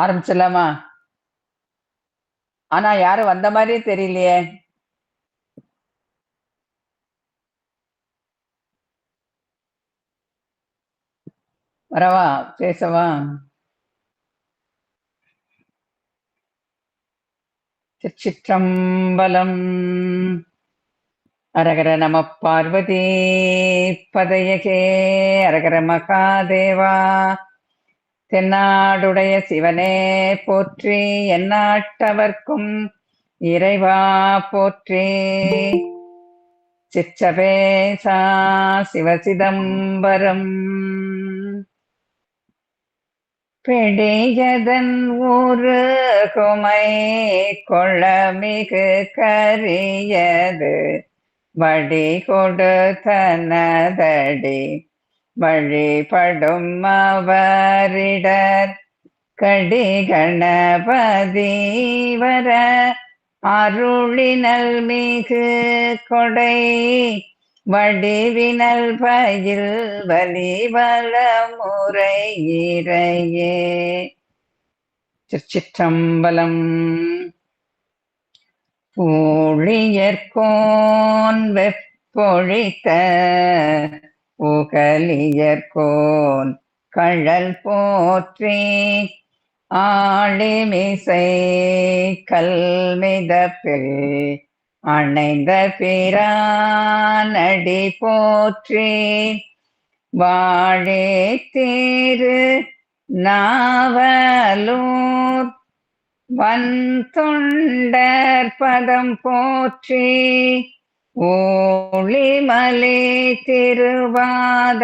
ஆரம்பிச்சிடலாமா? ஆனா யாரும் வந்த மாதிரியே தெரியலையே. வரவா? பேசவா? திருச்சிற்றம்பலம். அரகர நம பார்வதி பதையகே. அரகர மகாதேவா. தென்னாடுடைய சிவனே போற்றி, எந்நாட்டவர்க்கும் இறைவா போற்றி. சிற்றபேசா சிவசிதம்பரம். பிடியதன் ஊரு குமை கொளமிகு கரியது வடி கொடுத்தனதடி வழிபடும் அவரிடர் கடி கணபதி வர அருளினல் மிகு கொடை வடிவினல் பயில் வலிவல முறை இறையே. திருச்சிற்றம்பலம். ஊழியர்கோன் வெப்பொழித்த உகலியர்கோன் கழல் போற்றி ஆழிமிசை கல்மிதப்பில் அணைந்த பிரானடி போற்றி வாழே திரு நாவலூர் வன்தொண்டர் பதம் போற்றி ஊழிமலி திருவாத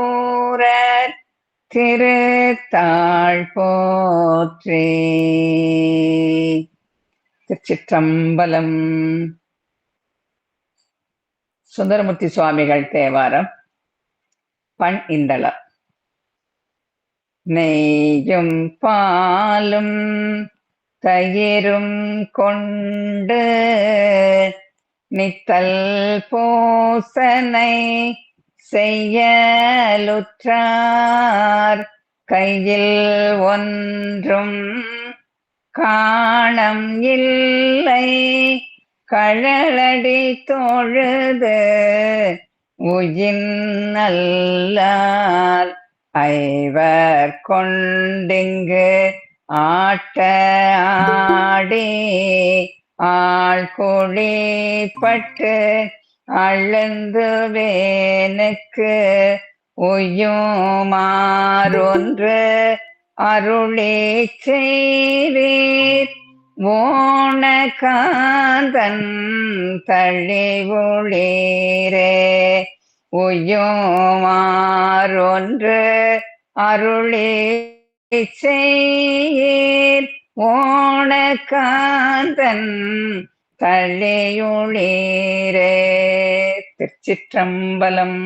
ஊரர் திருத்தாள் போற்றி. திருச்சிற்றம்பலம். சுந்தரமூர்த்தி சுவாமிகள் தேவாரம். பண் இந்தளம். நெய்யும் பாலும் தயிரும் கொண்டு நித்தல் பூசனை செய்யலுற்றார் கையில் ஒன்றும் காணம் இல்லை கழலடி தொழுது உயின் நல்லார் ஐவர் கொண்டிங்கு ஆட்ட ஆடி ஆழ்குழிப்பட்டு அழுந்து வேனுக்கு உயுமாறொன்று அருளி செய்தீர் ஓண காந்தன் தழிவுளீரே உயுமாறொன்று அருளி செய்யீர் ஓண காந்தன் தழியுளீரே. திருச்சிற்றம்பலம்.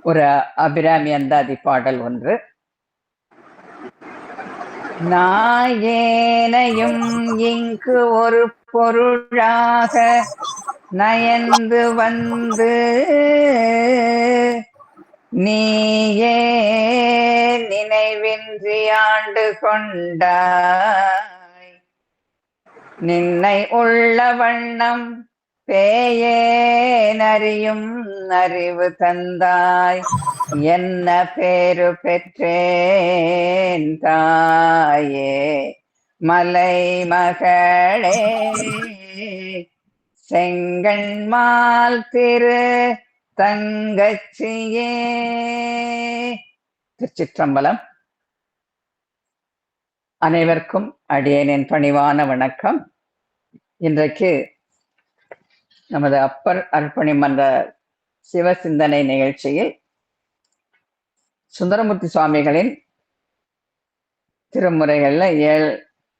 ஒரு அபிராமி அந்தாதி பாடல் ஒன்று. நாயேனையும் இங்கு ஒரு பொருளாக நயந்து வந்து நீயே நினைவின்றி ஆண்டு கொண்டாய் நின்னை உள்ள வண்ணம் பேயேனறியும் அறிவு தந்தாய் என்ன பேரு பெற்றேன் தாயே மலை மகளே செங்கண்மால் திரு தங்கச்சியே. திருச்சிற்றம்பலம். அனைவருக்கும் அடியேனின் பணிவான வணக்கம். இன்றைக்கு நமது அப்பர் அர்ப்பணி மன்ற சிவ சிந்தனை நிகழ்ச்சியில் சுந்தரமூர்த்தி சுவாமிகளின் திருமுறைகள்ல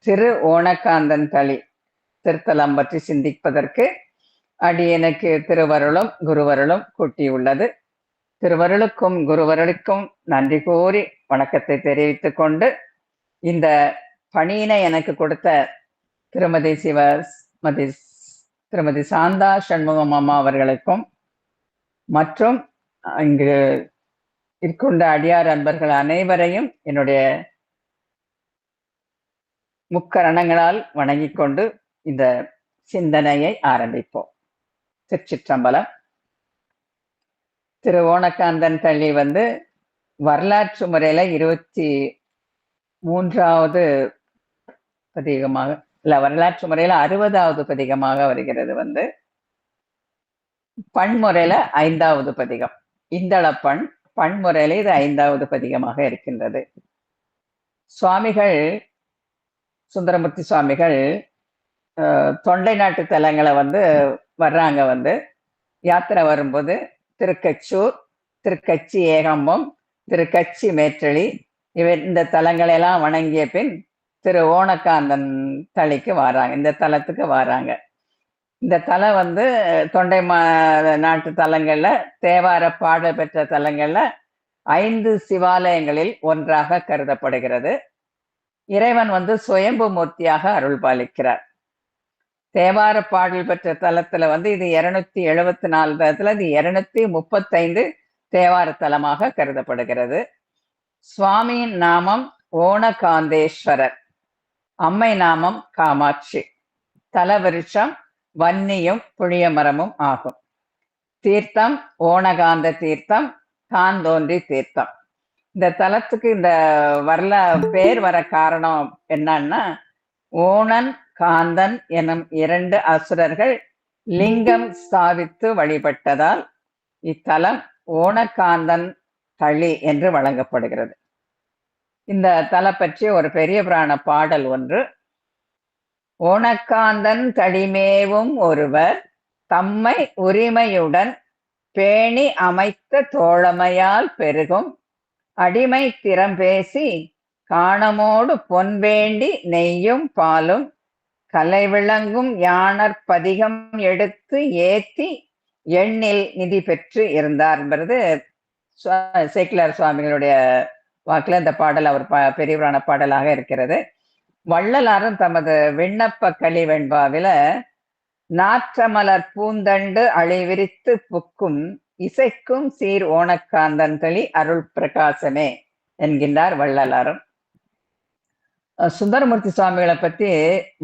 திரு ஓணக்காந்தன் தளி திருத்தலம் பற்றி சிந்திப்பதற்கு அடியனுக்கு திருவருளும் குருவருளும் கூட்டியுள்ளது. திருவருளுக்கும் குருவருளுக்கும் நன்றி கூறி வணக்கத்தை தெரிவித்துக் கொண்டு, இந்த பணியினை எனக்கு கொடுத்த திருமதி சிவமதி திருமதி சாந்தா சண்முகம் அம்மா அவர்களுக்கும் மற்றும் இங்கு இருக்கின்ற அடியார் அன்பர்கள் அனைவரையும் என்னுடைய முக்கரணங்களால் வணங்கிக் கொண்டு இந்த சிந்தனையை ஆரம்பிப்போம். திருச்சிற்றம்பலம். திரு ஓணக்காந்தன் தள்ளி வரலாற்று முறையில 23வது பதிகமாக இல்ல, வரலாற்று முறையில 60வது பதிகமாக வருகிறது. பண்முறையில 5வது பதிகம். இந்தளப்பண் பண்முறையில இது 5வது பதிகமாக இருக்கின்றது. சுவாமிகள் சுந்தரமூர்த்தி சுவாமிகள் தொண்டை நாட்டு தலங்களை வர்றாங்க. யாத்திரை வரும்போது திருக்கச்சூர், திருக்கச்சி ஏகம்பம், திருக்கச்சி மேற்றளி இந்த தலங்களெல்லாம் வணங்கிய பின் திரு ஓணக்காந்தன் தளிக்கு வராங்க. இந்த தலத்துக்கு வராங்க. இந்த தலம் தொண்டை நாட்டு தலங்கள்ல தேவார பாடல் பெற்ற தலங்கள்ல 5 சிவாலயங்களில் ஒன்றாக கருதப்படுகிறது. இறைவன் சுயம்பு மூர்த்தியாக அருள் பாலிக்கிறார். தேவார பாடல் பெற்ற தலத்துல இது 274 தலத்துல இது 235 தேவார தலமாக கருதப்படுகிறது. சுவாமியின் நாமம் ஓணகாந்தேஸ்வரர், அம்மை நாமம் காமாட்சி. தலவிருஷம் வன்னியும் புளிய மரமும் ஆகும். தீர்த்தம் ஓணகாந்த தீர்த்தம், காந்தோன்றி தீர்த்தம். இந்த தலத்துக்கு இந்த பேர் வர காரணம் என்னன்னா, ஓணன் காந்தன் எனும் 2 அசுரர்கள் லிங்கம் ஸ்தாபித்து வழிபட்டதால் இத்தலம் ஓணக்காந்தன் தளி என்று வழங்கப்படுகிறது. இந்த தல பற்றி ஒரு பெரிய புராண பாடல் ஒன்று. ஓணக்காந்தன் தளிமேவும் ஒருவர் தம்மை உரிமையுடன் பேணி அமைத்த தோழமையால் பெருகும் அடிமை திறம் பேசி காணமோடு பொன் வேண்டி நெய்யும் பாலும் கலை விளங்கும் யானர் பதிகம் எடுத்து ஏத்தி எண்ணில் நிதி பெற்று இருந்தார் என்பது சேக்கிழார் சுவாமிகளுடைய வாக்குல இந்த பாடல் அவர் பெரிய புராண பாடலாக இருக்கிறது. வள்ளலாரும் தமது விண்ணப்ப கலிவெண்பாவில நாற்றமலர் பூந்தண்டு அழிவிரித்து புக்கும் இசைக்கும் சீர் ஓணக்காந்தன் தளி அருள் பிரகாசமே என்கின்றார் வள்ளலாரும். சுந்தரமூர்த்தி சுவாமிகளை பற்றி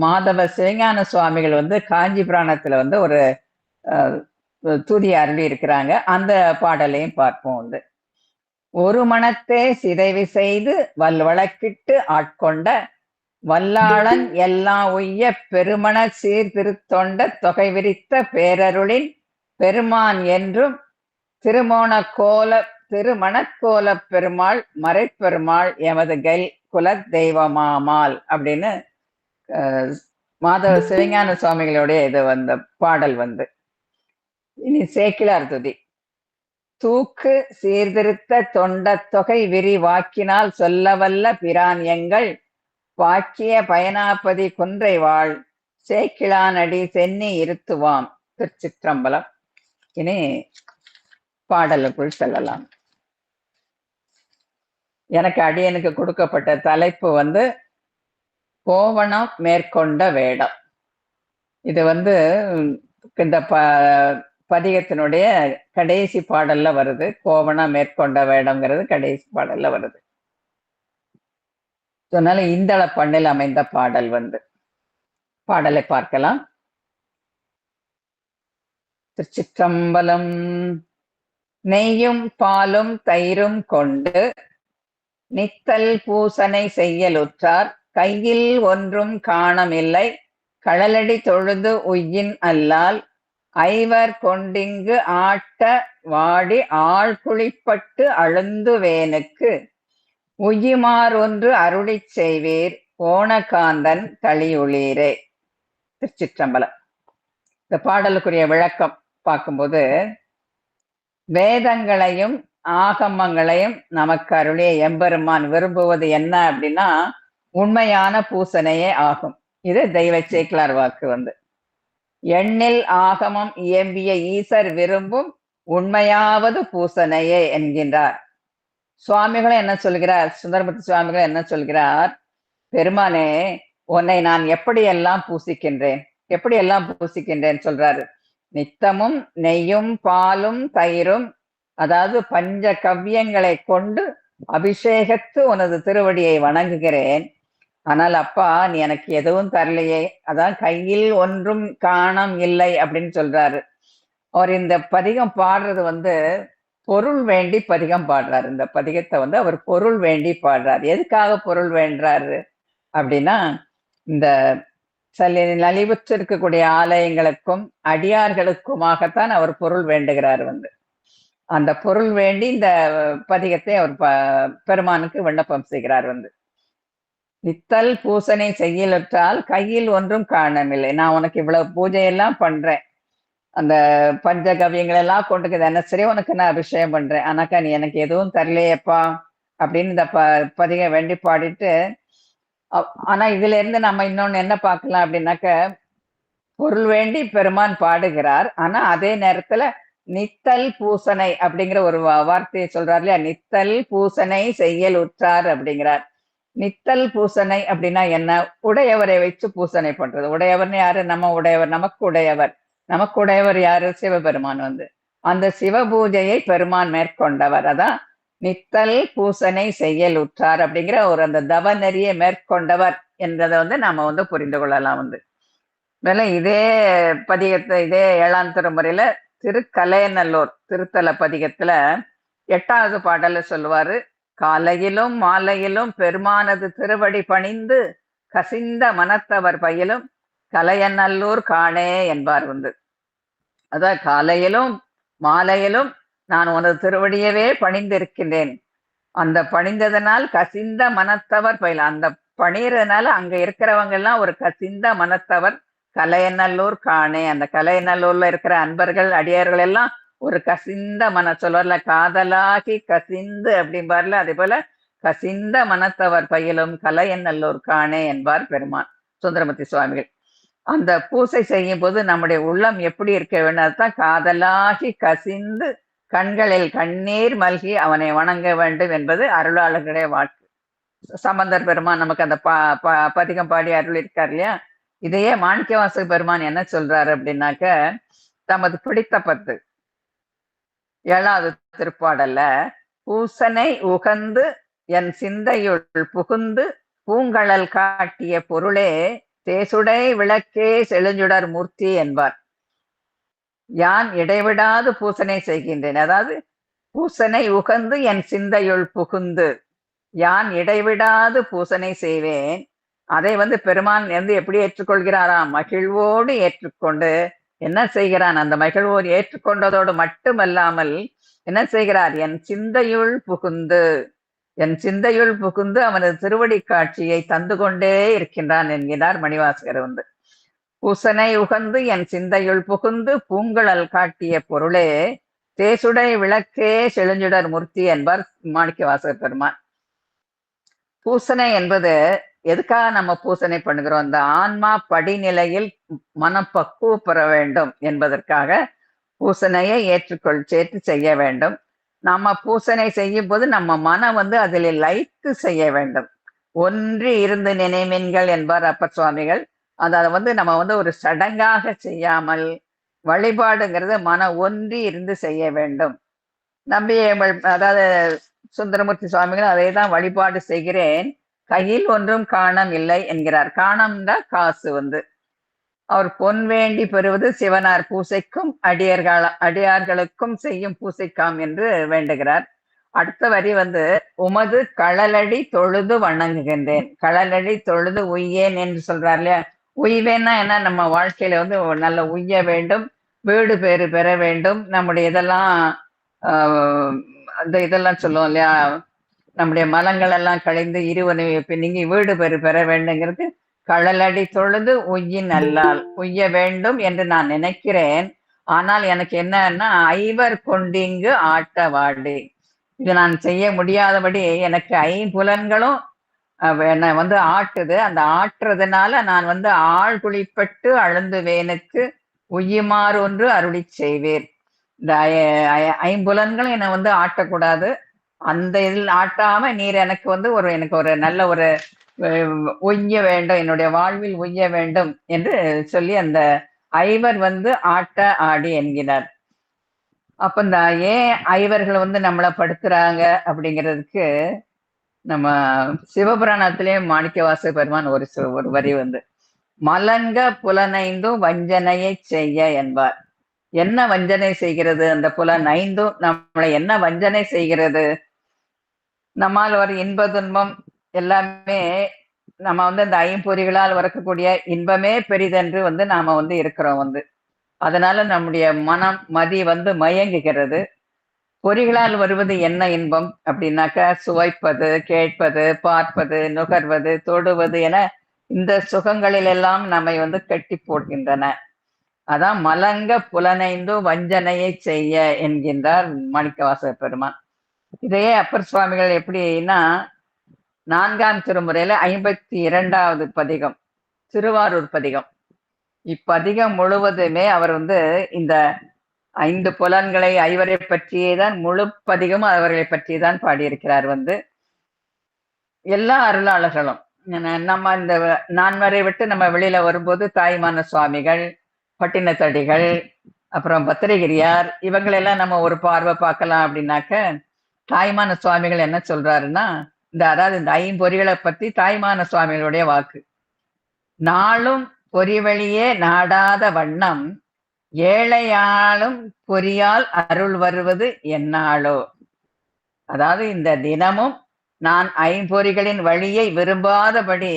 மாதவ சிவஞான சுவாமிகள் காஞ்சி புராணத்துல ஒரு துதி அருளி இருக்கிறாங்க. அந்த பாடலையும் பார்ப்போம். ஒரு மனத்தே சிதைவு செய்து வல்வழக்கிட்டு ஆட்கொண்ட வல்லாளன் எல்லாம் உய்ய பெருமண சீர்திருத்தொண்ட தொகை விரித்த பேரருளின் பெருமான் என்றும் திருமணக்கோல பெருமாள் மறைப்பெருமாள் எமது குல தெய்வமாமால் அப்படின்னு மாதவ சிவஞான சுவாமிகளுடைய இது பாடல். இனி சேக்கிழார் துதி. தூக்கு சீர்திருத்த தொண்ட தொகை விரிவாக்கினால் சொல்லவல்ல பிரான் எங்கள் வாக்கிய பயனாபதி குன்றை வாழ் சேக்கிழானடி சென்னி இருத்துவாம். திருச்சிற்றம்பலம். இனி பாடலுக்குள் செல்லலாம். எனக்கு அடியனுக்கு கொடுக்கப்பட்ட தலைப்பு கோவணம் மேற்கொண்ட வேடம். இது இந்த பதிகத்தினுடைய கடைசி பாடல்ல வருது. கோவணம் மேற்கொண்ட வேடம்ங்கிறது கடைசி பாடல்ல வருது. அதனால இந்தள பண்ணில் அமைந்த பாடல் பாடலை பார்க்கலாம். திருச்சிற்றம்பலம். நெய்யும் பாலும் தயிரும் கொண்டு நித்தல் பூசனை செய்யலுற்றார் கையில் ஒன்றும் காணமில்லை களலடி தொழுது உய்யின் அல்லால் ஐவர் கொண்டிங்கு ஆட்ட வாடி ஆள் குளிப்பட்டு அழுந்துவேனுக்கு உய்யுமார் ஒன்று அருளிச் செய்வீர் ஓணக்காந்தன் தளியுளீரே. திருச்சிற்றம்பலம். இந்த பாடலுக்குரிய விளக்கம் பார்க்கும்போது, வேதங்களையும் ஆகமங்களையும் நமக்கு அருளிய எம்பெருமான் விரும்புவது என்ன அப்படின்னா உண்மையான பூசனையே ஆகும். இது தெய்வ சேக்கிழார் வாக்கு. எண்ணில் ஆகமம் இயம்பிய ஈசர் விரும்பும் உண்மையாவது பூசனையே என்கின்றார். சுவாமிகளும் என்ன சொல்கிறார்? சுந்தரமூர்த்தி சுவாமிகள் என்ன சொல்கிறார்? பெருமானே, உன்னை நான் எப்படியெல்லாம் பூசிக்கின்றேன், எப்படி எல்லாம் பூசிக்கின்றேன் சொல்றாரு. நித்தமும் நெய்யும் பாலும் தயிரும், அதாவது பஞ்ச கவ்யங்களை கொண்டு அபிஷேகத்து உனது திருவடியை வணங்குகிறேன். ஆனால் அப்பா நீ எனக்கு எதுவும் தரலையே, அதான் கையில் ஒன்றும் காணம் இல்லை அப்படின்னு சொல்றாரு. அவர் இந்த பதிகம் பாடுறது வந்து பொருள் வேண்டி பதிகம் பாடுறாரு. இந்த பதிகத்தை வந்து அவர் பொருள் வேண்டி பாடுறாரு. எதுக்காக பொருள் வேண்டாரு அப்படின்னா, இந்த நலிவுற்று இருக்கக்கூடிய ஆலயங்களுக்கும் அடியார்களுக்குமாகத்தான் அவர் பொருள் வேண்டுகிறார் வந்து. அந்த பொருள் வேண்டி இந்த பதிகத்தை அவர் பெருமானுக்கு விண்ணப்பம் செய்கிறார் வந்து. நித்தல் பூசனை செய்யலுற்றால் கையில் ஒன்றும் காணமில்லை. நான் உனக்கு இவ்வளவு பூஜையெல்லாம் பண்றேன், அந்த பஞ்சகவியங்கள் எல்லாம் கொண்டு தினசரி உனக்கு நான் அபிஷேகம் பண்றேன், ஆனாக்கா நீ எனக்கு எதுவும் தரலையேப்பா அப்படின்னு இந்த பதிக வேண்டி பாடிட்டு, ஆனா இதுல இருந்து நம்ம இன்னொன்னு என்ன பார்க்கலாம் அப்படின்னாக்க, பொருள் வேண்டி பெருமான் பாடுகிறார், ஆனா அதே நேரத்துல நித்தல் பூசனை அப்படிங்கிற ஒரு வார்த்தையை சொல்றாரு இல்லையா, நித்தல் பூசனை செய்யல் உற்றார் அப்படிங்கிறார். நித்தல் பூசனை அப்படின்னா என்ன? உடையவரை வச்சு பூசனை பண்றது. உடையவர்னு யாரு? நம்ம உடையவர், நமக்கு உடையவர். நமக்கு உடையவர் யாரு? சிவபெருமான் வந்து. அந்த சிவ பூஜையை பெருமான் மேற்கொண்டவர். அதான் நித்தல் பூசனை செய்யல் உற்றார் அப்படிங்கிற ஒரு அந்த தவ நெறியை மேற்கொண்டவர் என்றதை வந்து நாம வந்து புரிந்து கொள்ளலாம் வந்து. மேலும் இதே பதிகத்தை, இதே 7ஆம் திருமுறையில திருக்கலையநல்லூர் திருத்தல பதிகத்துல 8வது பாடல சொல்லுவாரு, காலையிலும் மாலையிலும் பெருமானது திருவடி பணிந்து கசிந்த மனத்தவர் பயிலும் கலையநல்லூர் காணே என்பார் வந்து. அதான் காலையிலும் மாலையிலும் நான் உனது திருவடியவே பணிந்திருக்கின்றேன். அந்த பணிந்ததனால் கசிந்த மனத்தவர் பயில, அந்த பணிறதுனால அங்க இருக்கிறவங்க எல்லாம் ஒரு கசிந்த மனத்தவர் கலையநல்லூர் காணே. அந்த கலையநல்லூர்ல இருக்கிற அன்பர்கள் அடியார்கள் எல்லாம் ஒரு கசிந்த மன சொல்வார்ல, காதலாகி கசிந்து அப்படிம்பார்ல, அதே போல கசிந்த மனத்தவர் பயிலும் கலையநல்லூர் காணே என்பார் பெருமான் சுந்தரமூர்த்தி சுவாமிகள். அந்த பூசை செய்யும் போது நம்முடைய உள்ளம் எப்படி இருக்க வேண்டும்? அதுதான் காதலாகி கசிந்து கண்களில் கண்ணீர் மல்கி அவனை வணங்க வேண்டும் என்பது அருளாளர்களுடைய வாக்கு. சம்பந்தர் பெருமான் நமக்கு அந்த பதிகம் பாடி அருள் இருக்கார் இல்லையா. இதையே மாணிக்கவாசக பெருமான் என்ன சொல்றாரு அப்படின்னாக்க, தமது பிடித்த 7வது திருப்பாடல்ல, பூசனை உகந்து என் சிந்தையுள் புகுந்து பூங்கழல் காட்டிய பொருளே தேசுடை விளக்கே செழுஞ்சுடர் மூர்த்தி என்பார். யான் இடைவிடாது பூசனை செய்கின்றேன். அதாவது பூசனை உகந்து என் சிந்தையுள் புகுந்து, யான் இடைவிடாது பூசனை செய்வேன். அதை வந்து பெருமான் வந்து எப்படி ஏற்றுக்கொள்கிறாராம்? மகிழ்வோடு ஏற்றுக்கொண்டு என்ன செய்கிறான்? அந்த மகிழ்வோடு ஏற்றுக்கொண்டதோடு மட்டுமல்லாமல் என்ன செய்கிறார்? என் சிந்தையுள் புகுந்து, என் சிந்தையுள் புகுந்து அவனது திருவடி காட்சியை தந்து கொண்டே இருக்கின்றான் என்கிறார் மணிவாசகர் வந்து. பூசனை உகந்து என் சிந்தையுள் புகுந்து பூங்குழல் காட்டிய பொருளே தேசுடை விளக்கே செழுஞ்சுடர் மூர்த்தி என்பார் மாணிக்கவாசகர் பெருமான். பூசனை என்பது எதுக்காக நம்ம பூசனை பண்ணுகிறோம்? அந்த ஆன்மா படிநிலையில் மனம் பக்குவப்பெற வேண்டும் என்பதற்காக பூசனையை சேர்த்து செய்ய வேண்டும். நம்ம பூசனை செய்யும் போது நம்ம மனம் வந்து அதில் லயித்து செய்ய வேண்டும். ஒன்றி இருந்து நினைமின்கள் என்பார் அப்பர் சுவாமிகள். அதை வந்து நம்ம வந்து ஒரு சடங்காக செய்யாமல், வழிபாடுங்கிறது மன ஒன்றி இருந்து செய்ய வேண்டும். நம்பி அதாவது சுந்தரமூர்த்தி சுவாமிகள் அதை தான் வழிபாடு செய்கிறேன், கையில் ஒன்றும் காணம் இல்லை என்கிறார். காணம்னா காசு வந்து. அவர் பொன் வேண்டி பெறுவது சிவனார் பூசைக்கும் அடியார்களுக்கும் செய்யும் பூசைக்காம் என்று வேண்டுகிறார். அடுத்த வரி வந்து, உமது களலடி தொழுது வணங்குகின்றேன். களலடி தொழுது உய்யேன் என்று சொல்றார் இல்லையா. உய்வேன்னா என்ன? நம்ம வாழ்க்கையில வந்து நல்ல உய்ய வேண்டும், வீடு பேறு பெற வேண்டும், நம்முடைய இதெல்லாம் அந்த இதெல்லாம் சொல்லுவோம் இல்லையா, நம்முடைய மலங்கள் எல்லாம் கழிந்து இருவனை நீங்கி வீடு பேறு பெற வேண்டுங்கிறது. களலடி தொழுது உய்யின் அல்லால் உய்ய வேண்டும் என்று நான் நினைக்கிறேன். ஆனால் எனக்கு என்னன்னா, ஐவர் கொண்டிங்கு ஆட்ட வாடி, இது நான் செய்ய முடியாதபடி எனக்கு ஐம்புலன்களும் என்னை வந்து ஆட்டுது. அந்த ஆட்டுறதுனால நான் வந்து ஆழ்குழிப்பட்டு அழுந்துவேனுக்கு உய்யுமாறு ஒன்று அருளி செய்வேன். இந்த ஐம்புலன்களும் என்னை வந்து ஆட்டக்கூடாது. அந்த இதில் ஆட்டாம நீர் எனக்கு வந்து எனக்கு ஒரு நல்ல ஒரு உய்ய வேண்டும், என்னுடைய வாழ்வில் உய்ய வேண்டும் என்று சொல்லி அந்த ஐவர் வந்து ஆட்ட ஆடி என்கிறார். அப்ப இந்த ஏன் ஐவர்கள் வந்து நம்மளை படுத்துறாங்க அப்படிங்கிறதுக்கு நம்ம சிவபுராணத்திலே மாணிக்கவாசக பெருமான் ஒரு வரி வந்து மலங்க புலனைந்தும் வஞ்சனையை செய்ய என்பார். என்ன வஞ்சனை செய்கிறது அந்த புலனைந்தும் நம்மளை என்ன வஞ்சனை செய்கிறது? நம்மால் ஒரு இன்ப துன்பம் எல்லாமே நம்ம வந்து இந்த ஐம்பொறிகளால் வரக்கூடிய இன்பமே பெரிதென்று வந்து நாம வந்து இருக்கிறோம் வந்து. அதனால நம்முடைய மனம் மதி வந்து மயங்குகிறது. பொறிகளால் வருவது என்ன இன்பம் அப்படின்னாக்கா சுவைப்பது, கேட்பது, பார்ப்பது, நுகர்வது, தொடுவது என இந்த சுகங்களில் எல்லாம் நம்மை வந்து கட்டி போடுகின்றன. அதான் மலங்க புலனைந்து வஞ்சனையை செய்ய என்கின்றார் மாணிக்கவாசக பெருமான். இதையே அப்பர் சுவாமிகள் எப்படின்னா 4ஆம் திருமுறையில 52வது பதிகம், திருவாரூர் பதிகம். இப்பதிகம் முழுவதுமே அவர் வந்து இந்த 5 புலன்களை ஐவரை பற்றியே தான் முழு பதிகமும் அவர்களை பற்றி தான் பாடியிருக்கிறார் வந்து. எல்லா அருளாளர்களும் நம்ம இந்த நான்மறை விட்டு நம்ம வெளியில வரும்போது தாய்மான சுவாமிகள், பட்டினத்தடிகள், அப்புறம் பத்திரகிரியார் இவங்களெல்லாம் நம்ம ஒரு பார்வை பார்க்கலாம் அப்படின்னாக்க தாய்மான சுவாமிகள் என்ன சொல்றாருன்னா அதாவது இந்த ஐம்பொறிகளை பத்தி தாய்மான சுவாமிகளுடைய வாக்கு. நாளும் பொறிவழியே நாடாத வண்ணம் ஏழையாளும் பொறியால் அருள் வருவது என்னாளோ. அதாவது இந்த தினமும் நான் ஐம்பொறிகளின் வழியை விரும்பாதபடி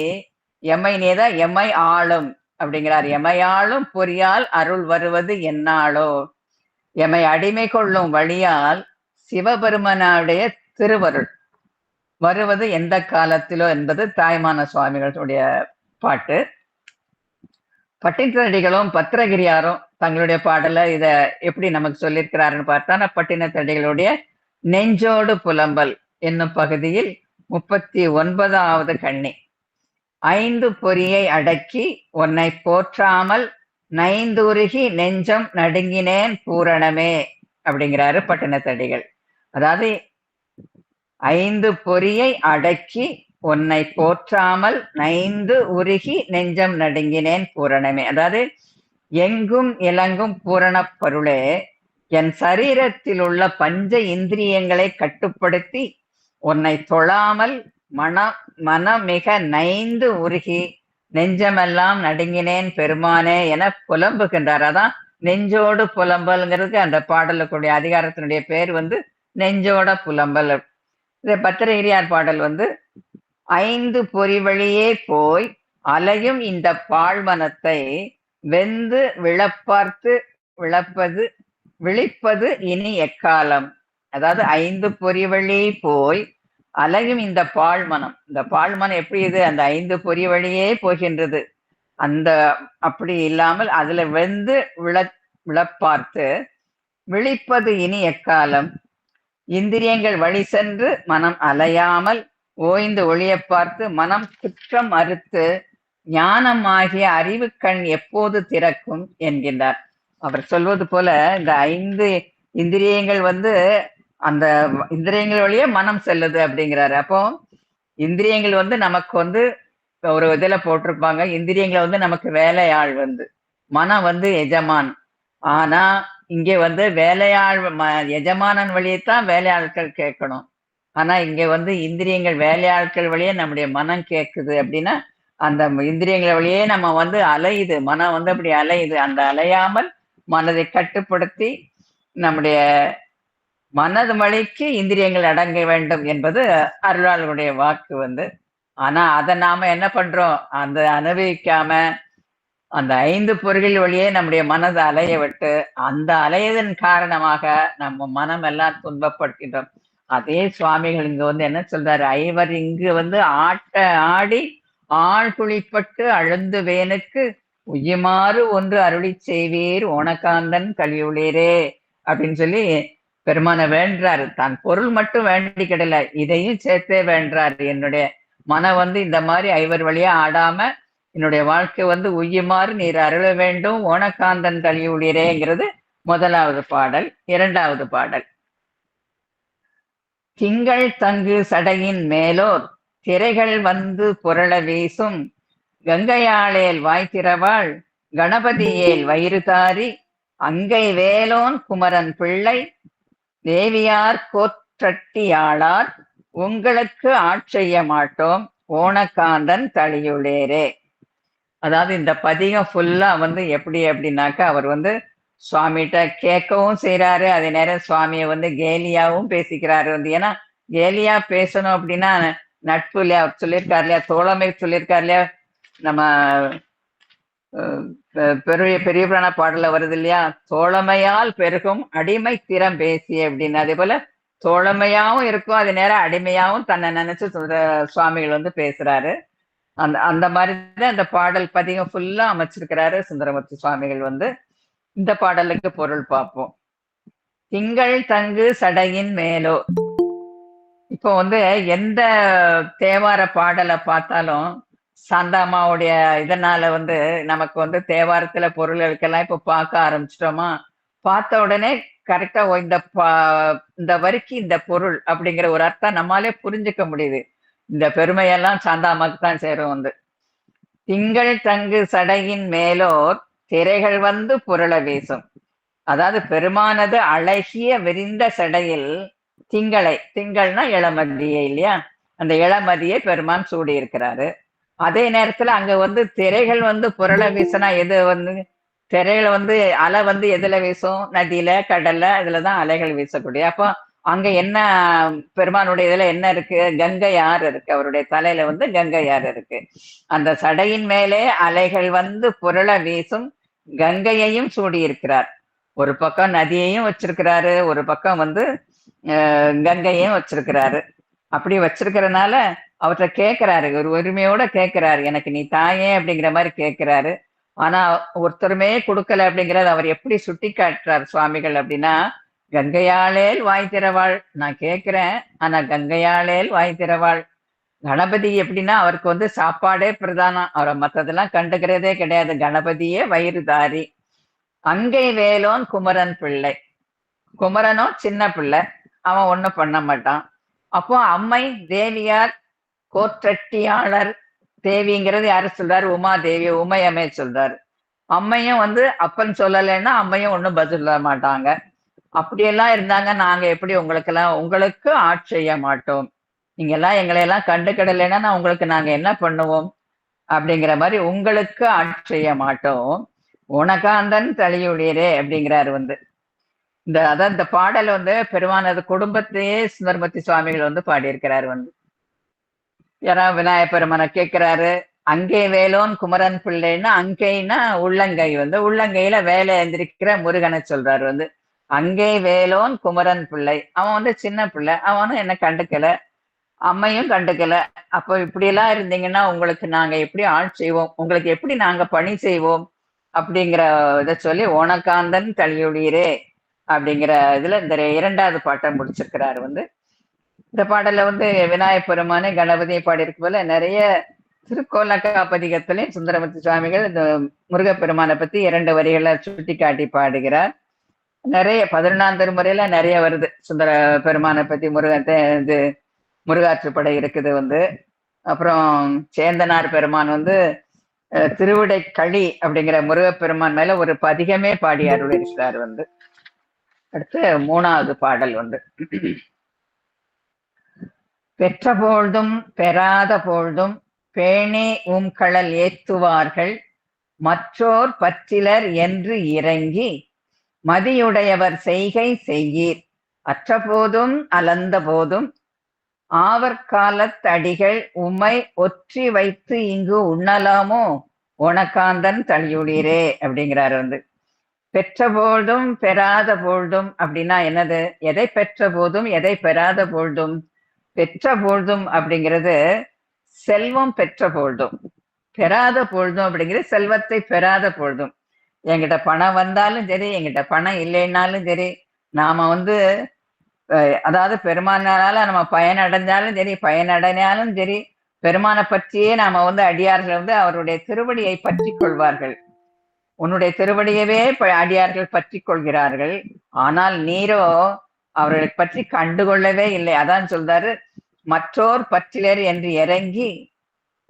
எம்மை நீதான் எம்மை ஆளும் அப்படிங்கிறார். எமையாளும் பொறியால் அருள் வருவது என்னாளோ. எம்மை அடிமை கொள்ளும் வழியால் சிவபெருமனுடைய திருவருள் வருவது எந்த காலத்திலோ என்பது தாய்மான சுவாமிகளுடைய பாட்டு. பட்டினத்தடிகளும் பத்திரகிரியாரும் தங்களுடைய பாடல இத எப்படி நமக்கு சொல்லியிருக்கிறாருன்னு பார்த்தா பட்டினத்தடிகளுடைய நெஞ்சோடு புலம்பல் என்னும் பகுதியில் 39வது கண்ணி. 5 பொறியை அடக்கி உன்னை போற்றாமல் நைந்துருகி நெஞ்சம் நடுங்கினேன் பூரணமே அப்படிங்கிறாரு பட்டினத்தடிகள். அதாவது 5 பொறியை அடக்கி உன்னை போற்றாமல் நைந்து உருகி நெஞ்சம் நடுங்கினேன் பூரணமே. அதாவது எங்கும் இலங்கும் பூரண பொருளே, என் சரீரத்தில் உள்ள பஞ்ச இந்திரியங்களை கட்டுப்படுத்தி உன்னை தொழாமல் மனம் மிக நைந்து உருகி நெஞ்சமெல்லாம் நடுங்கினேன் பெருமானே என புலம்புகின்றார். அதான் நெஞ்சோடு புலம்பல்ங்கிறதுக்கு அந்த பாடலுக்குடைய அதிகாரத்தினுடைய பேர் வந்து நெஞ்சோட புலம்பல். இந்த பத்திரகிரியார் பாடல் வந்து 5 பொறி வழியே போய் அலையும் இந்த பாழ்மனத்தை வெந்து விழப்பார்த்து விழிப்பது இனி எக்காலம். அதாவது 5 பொறி வழி போய் அலையும் இந்த பாழ்மனம். இந்த பாழ்மனம் எப்படி இது? அந்த 5 பொறி வழியே போகின்றது. அந்த அப்படி இல்லாமல் அதுல வெந்து விழப்பார்த்து விழிப்பது இனி எக்காலம். இந்திரியங்கள் வழி சென்று மனம் அலையாமல் ஓய்ந்து ஒளிய பார்த்து மனம் குற்றம் அறுத்து ஞானமாகிய அறிவு கண் எப்போது திறக்கும் என்கின்றார். அவர் சொல்வது போல இந்த 5 இந்திரியங்கள் வந்து அந்த இந்திரியங்கள் வழியே மனம் செல்லுது அப்படிங்கிறாரு. அப்போ இந்திரியங்கள் வந்து நமக்கு வந்து ஒரு இதுல போட்டிருப்பாங்க, இந்திரியங்களை வந்து நமக்கு வேலையாள் வந்து, மனம் வந்து எஜமான். ஆனா இங்க வந்து வேலையாள் எஜமானன் வழியைத்தான் வேலையாட்கள் கேட்கணும். ஆனா இங்க வந்து இந்திரியங்கள் வேலையாட்கள் வழியே நம்முடைய மனம் கேட்குது அப்படின்னா அந்த இந்திரியங்களை வழியே நம்ம வந்து அலையுது, மனம் வந்து அப்படி அலையுது. அந்த அலையாமல் மனதை கட்டுப்படுத்தி நம்முடைய மனது வழிக்கு இந்திரியங்கள் அடங்க வேண்டும் என்பது அருளாளருடைய வாக்கு வந்து. ஆனா அதை நாம என்ன பண்றோம்? அந்த அனுபவிக்காம அந்த 5 பொறிகள் வழியே நம்முடைய மனதை அலைய விட்டு அந்த அலையதன் காரணமாக நம்ம மனம் எல்லாம் துன்பப்படுகின்றோம். அதே சுவாமிகள் இங்க வந்து என்ன சொல்றாரு? ஐவர் இங்கு வந்து ஆட்ட ஆடி ஆள் குழிப்பட்டு அழுந்து வேனுக்கு உய்யுமாறு ஒன்று அருளி செய்வீர் ஓணக்காந்தன் கலியுளீரே அப்படின்னு சொல்லி பெருமான வேண்டாரு. தான் பொருள் மட்டும் வேண்டிக்கிடல, இதையும் சேர்த்தே வேண்டாரு. என்னுடைய மனம் வந்து இந்த மாதிரி ஐவர் வழியா ஆடாம என்னுடைய வாழ்க்கை வந்து உய்யுமாறு நீர் அருள வேண்டும் ஓணக்காந்தன் கலியுளீரேங்கிறது 1வது பாடல். 2வது பாடல் திங்கள் தங்கு சடையின் மேலோர் திரைகள் வந்து புரள வீசும் கங்கையாளேல் வாய்த்திரவாள் கணபதியேல் வயிறுதாரி அங்கை வேலோன் குமரன் பிள்ளை தேவியார் கோற்றட்டியாளார் உங்களுக்கு ஆட்செய்ய மாட்டோம் ஓணக்காந்தன் தளியுளேரே. அதாவது இந்த பதிகம் ஃபுல்லா வந்து எப்படி அப்படின்னாக்கா, அவர் வந்து சுவாமிகிட்ட கேட்கவும் செய்யறாரு, அதே நேரம் சுவாமியை வந்து கேலியாவும் பேசிக்கிறாரு வந்து. ஏன்னா கேலியா பேசணும் அப்படின்னா நட்பு இல்லையா, அவர் சொல்லியிருக்காரு இல்லையா, தோழமை சொல்லியிருக்காரு இல்லையா, நம்ம பெரிய பெரிய புராண பாடல வருது இல்லையா, தோழமையால் பெருகும் அடிமை திறம் பேசி அப்படின்னு. அதே போல தோழமையாவும் இருக்கும், அதே நேரம் அடிமையாவும் தன்னை நினைச்சு சுவாமிகள் வந்து பேசுறாரு. அந்த அந்த மாதிரிதான் இந்த பாடல் பதிகம் ஃபுல்லா அமைச்சிருக்கிறாரு சுந்தரமூர்த்தி சுவாமிகள் வந்து. இந்த பாடலுக்கு பொருள் பார்ப்போம். திங்கள் தங்கு சடையின் மேலோ. இப்போ வந்து எந்த தேவார பாடலை பார்த்தாலும் சாந்தாமாவுடைய இதனால வந்து நமக்கு வந்து தேவாரத்துல பொருள்களுக்கெல்லாம் இப்ப பார்க்க ஆரம்பிச்சிட்டோமா, பார்த்த உடனே கரெக்டா இந்த வரிக்கு இந்த பொருள் அப்படிங்கிற ஒரு அர்த்தம் நம்மாலே புரிஞ்சுக்க முடியுது. இந்த பெருமையெல்லாம் சாந்தாமாக்கு தான் சேரும் வந்து. திங்கள் தங்கு சடையின் மேலோர் திரைகள் வந்து புரள வீசும். அதாவது பெருமானது அழகிய விரிந்த சடையில் திங்கள்னா இளமதியை இல்லையா, அந்த இளமதியை பெருமான் சூடி இருக்கிறாரு. அதே நேரத்துல அங்க வந்து திரைகள் வந்து புரள வீசினா எது வந்து, திரைகளை வந்து அலை வந்து எதுல வீசும், நதியில கடல்ல இதுலதான் அலைகள் வீசக்கூடிய. அப்போ அங்க என்ன பெருமானுடைய இதுல என்ன இருக்கு, கங்கை ஆறு இருக்கு, அவருடைய தலையில வந்து கங்கை ஆறு இருக்கு. அந்த சடையின் மேலே அலைகள் வந்து புரள வீசும் கங்கையையும் சூடி இருக்கிறார். ஒரு பக்கம் நதியையும் வச்சிருக்கிறாரு, ஒரு பக்கம் வந்து கங்கையும் வச்சிருக்கிறாரு. அப்படி வச்சிருக்கிறதுனால அவற்றை கேட்கிறாரு, ஒரு உரிமையோட கேட்கிறாரு, எனக்கு நீ தாயே அப்படிங்கிற மாதிரி கேட்கிறாரு. ஆனா ஒருத்தருமே கொடுக்கல அப்படிங்கறது அவர் எப்படி சுட்டி காட்டுறார் சுவாமிகள் அப்படின்னா, கங்கையாளேல் வாய் திறவாள், நான் கேட்கிறேன் ஆனா கங்கையாளேல் வாய் திறவாள். கணபதி எப்படின்னா அவருக்கு வந்து சாப்பாடே பிரதானம், அவரை மத்ததெல்லாம் கண்டுக்கிறதே கிடையாது, கணபதியே வயிறுதாரி. அங்கை வேலோன் குமரன் பிள்ளை, குமரனும் சின்ன பிள்ளை, அவன் ஒண்ணும் பண்ண மாட்டான். அப்போ அம்மை தேவியார் கோற்றட்டியாளர், தேவிங்கிறது யாரு சொல்றாரு, உமா தேவி, உமையம்மை சொல்றாரு. அம்மையும் வந்து அப்பன் சொல்லலைன்னா அம்மையும் ஒண்ணும் பதில் சொல்ல மாட்டாங்க. அப்படியெல்லாம் இருந்தாங்க, நாங்க எப்படி உங்களுக்கு ஆட்செய்ய மாட்டோம், நீங்க எல்லாம் எங்களை எல்லாம் கண்டுக்கிடலைன்னா நான் உங்களுக்கு நாங்க என்ன பண்ணுவோம் அப்படிங்கிற மாதிரி, உங்களுக்கு ஆட்செய்ய மாட்டோம் உனகாந்தன் தளியுடையரே அப்படிங்கிறாரு வந்து. அதான் இந்த பாடல் வந்து பெருமானது குடும்பத்தையே சுந்தரமூர்த்தி சுவாமிகள் வந்து பாடியிருக்கிறாரு வந்து. யாராவது விநாயகப் பெருமானை கேட்கிறாரு, அங்கே வேலோன் குமரன் பிள்ளைன்னா, அங்கைன்னா உள்ளங்கை வந்து, உள்ளங்கையில வேலை எந்திரிக்கிற முருகனை சொல்றாரு வந்து. அங்கே வேலோன் குமரன் பிள்ளை, அவன் வந்து சின்ன பிள்ளை, அவனும் என்ன கண்டுக்கல, அம்மையும் கண்டுக்கல. அப்போ இப்படி எல்லாம் இருந்தீங்கன்னா உங்களுக்கு நாங்க எப்படி செய்வோம், உங்களுக்கு எப்படி நாங்க பணி செய்வோம் அப்படிங்கிற இதை சொல்லி ஓணக்காந்தன் தளியுடையரே அப்படிங்கிற இதுல இந்த இரண்டாவது பாட்டை முடிச்சிருக்கிறாரு வந்து. இந்த பாடல வந்து விநாயகப் பெருமானே கணபதியை பாடியிருக்கு போல நிறைய திருக்கோலக்கா பதிகத்திலையும் சுந்தரமூர்த்தி சுவாமிகள் இந்த முருகப்பெருமானை பத்தி 2 வரிகளை சுட்டி காட்டி பாடுகிறார். நிறைய 11ஆம் திருமுறையில நிறைய வருது சுந்தர பெருமானை பத்தி, இது முருகாற்றுப்படை இருக்குது வந்து. அப்புறம் சேந்தனார் பெருமான் வந்து திருவிடை களி அப்படிங்கிற முருகப்பெருமான் மேல ஒரு பதிகமே பாடி அருளிருக்கிறார் வந்து. அடுத்து 3வது பாடல் வந்து, பெற்ற பொழுதும் பெறாத பொழுதும் பேணே உம்கழல் ஏத்துவார்கள் மற்றோர் பற்றிலர் என்று இறங்கி மதியுடையவர் செய்கை செய்யீர் அற்றபோதும் அலந்த போதும் ஆவற்காலத்தடிகள் உம்மை ஒற்றி வைத்து இங்கு உண்ணலாமோ உனக்காந்தன் தளியுளீரே அப்படிங்கிறாரு வந்து. பெற்ற பொழுதும் பெறாத பொழுதும் அப்படின்னா என்னது, எதை பெற்ற போதும் எதை பெறாத பொழுதும். பெற்ற பொழுதும் அப்படிங்கிறது செல்வம் பெற்ற பொழுதும், பெறாத பொழுதும் அப்படிங்கிறது செல்வத்தை பெறாத பொழுதும். என்கிட்ட பணம் வந்தாலும் சரி, என்கிட்ட பணம் இல்லைன்னாலும் சரி, நாம வந்து அதாவது பெருமானால நம்ம பயனடைஞ்சாலும் சரி பயனடைஞ்சாலும் சரி, பெருமானை பற்றியே நாம வந்து அடியார்கள் வந்து அவருடைய திருவடியை பற்றி கொள்வார்கள். உன்னுடைய திருவடியவே அடியார்கள் பற்றி கொள்கிறார்கள். ஆனால் நீரோ அவர்களை பற்றி கண்டுகொள்ளவே இல்லை. அதான் சொல்றாரு, மற்றோர் பற்றிலர் என்று இறங்கி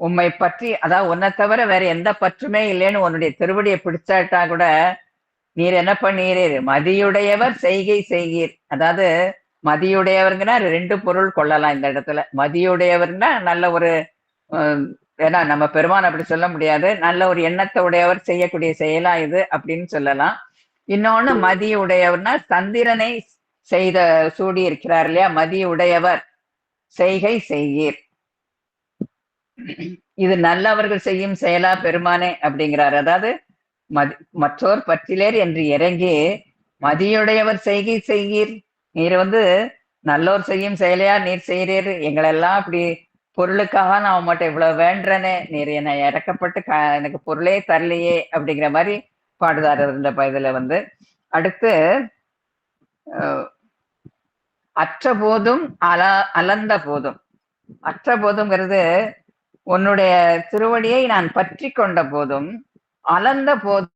உம்மை பற்றி, அதாவது உன்னை தவிர வேற எந்த பற்றுமே இல்லைன்னு உன்னுடைய திருவடியை பிடிச்சாட்டா கூட நீர் என்ன பண்ணீரீர்? மதியுடையவர் செய்கை செய்கீர். அதாவது மதியுடையவர்னா ரெண்டு பொருள் கொள்ளலாம் இந்த இடத்துல. மதியுடையவர்னா நல்ல ஒரு ஏன்னா நம்ம பெருமான் அப்படி சொல்ல முடியாது, நல்ல ஒரு எண்ணத்தை உடையவர் செய்யக்கூடிய செயலா இது அப்படின்னு சொல்லலாம். இன்னொன்னு மதியுடையவர்னா சந்திரனை செய்த சூடி இருக்கிறார் இல்லையா, மதியுடையவர் செய்கை செய்யீர். இது நல்லவர்கள் செய்யும் செயலா பெருமானே அப்படிங்கிறார். அதாவது மற்றோர் பற்றிலேர் என்று இறங்கி மதியுடையவர் செய்கை செய்யீர். நீர் நல்லோர் செய்யும் செயலையா நீர் செய்கிறீர். எங்களெல்லாம் அப்படி பொருளுக்காக நான் உங்கள்கிட்ட இவ்வளவு வேண்டனே, நீர் என்னை இறக்கப்பட்டு எனக்கு பொருளே தரலையே அப்படிங்கிற மாதிரி பாடுதார் இந்த இதுல. அடுத்து அற்ற போதும் அலந்த போதும். அற்ற போதுங்கிறது உன்னுடைய திருவடியை நான் பற்றி கொண்ட போதும், அலந்த போதும்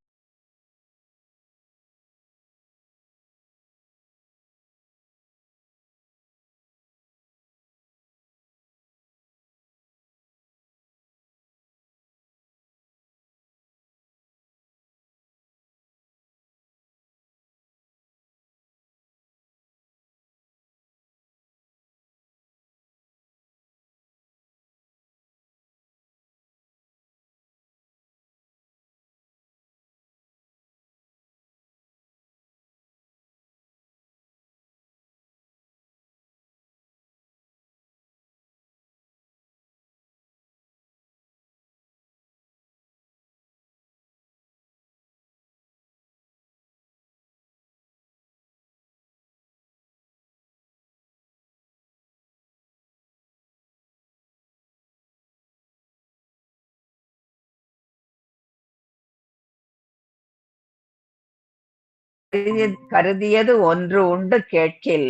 கருதியது ஒன்று உண்டு கேட்கில்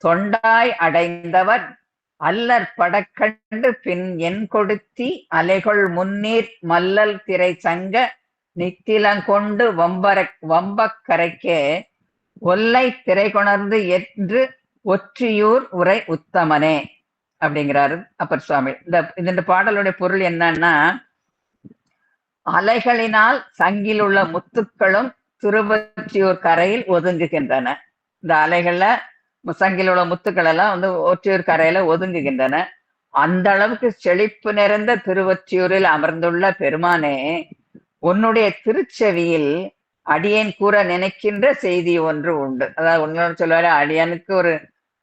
தொண்டாய் அடைந்தவர் அல்லற் படக்கண்டு பின் என் கொடுத்தி அலைகொள் முன்னீர் மல்லல் திரை சங்க நித்திலங்கொண்டு வம்பக் கரைக்கே ஒல்லை திரை கொணர்ந்து என்று ஒற்றியூர் உரை உத்தமனே அப்படிங்கிறாரு அப்பர் சுவாமி. இந்த பாடலுடைய பொருள் என்னன்னா, அலைகளினால் சங்கில் உள்ள முத்துக்களும் திருவொற்றியூர் கரையில் ஒதுங்குகின்றன. இந்த அலைகள்ல சங்கில் உள்ள முத்துக்கள் எல்லாம் ஒற்றியூர் கரையில ஒதுங்குகின்றன. அந்த அளவுக்கு செழிப்பு நிறைந்த திருவொற்றியூரில் அமர்ந்துள்ள பெருமானே, உன்னுடைய திருச்செவியில் அடியேன் கூற நினைக்கின்ற செய்தி ஒன்று உண்டு. அதாவது உன்னோட சொல்லுவாரு, அடியனுக்கு ஒரு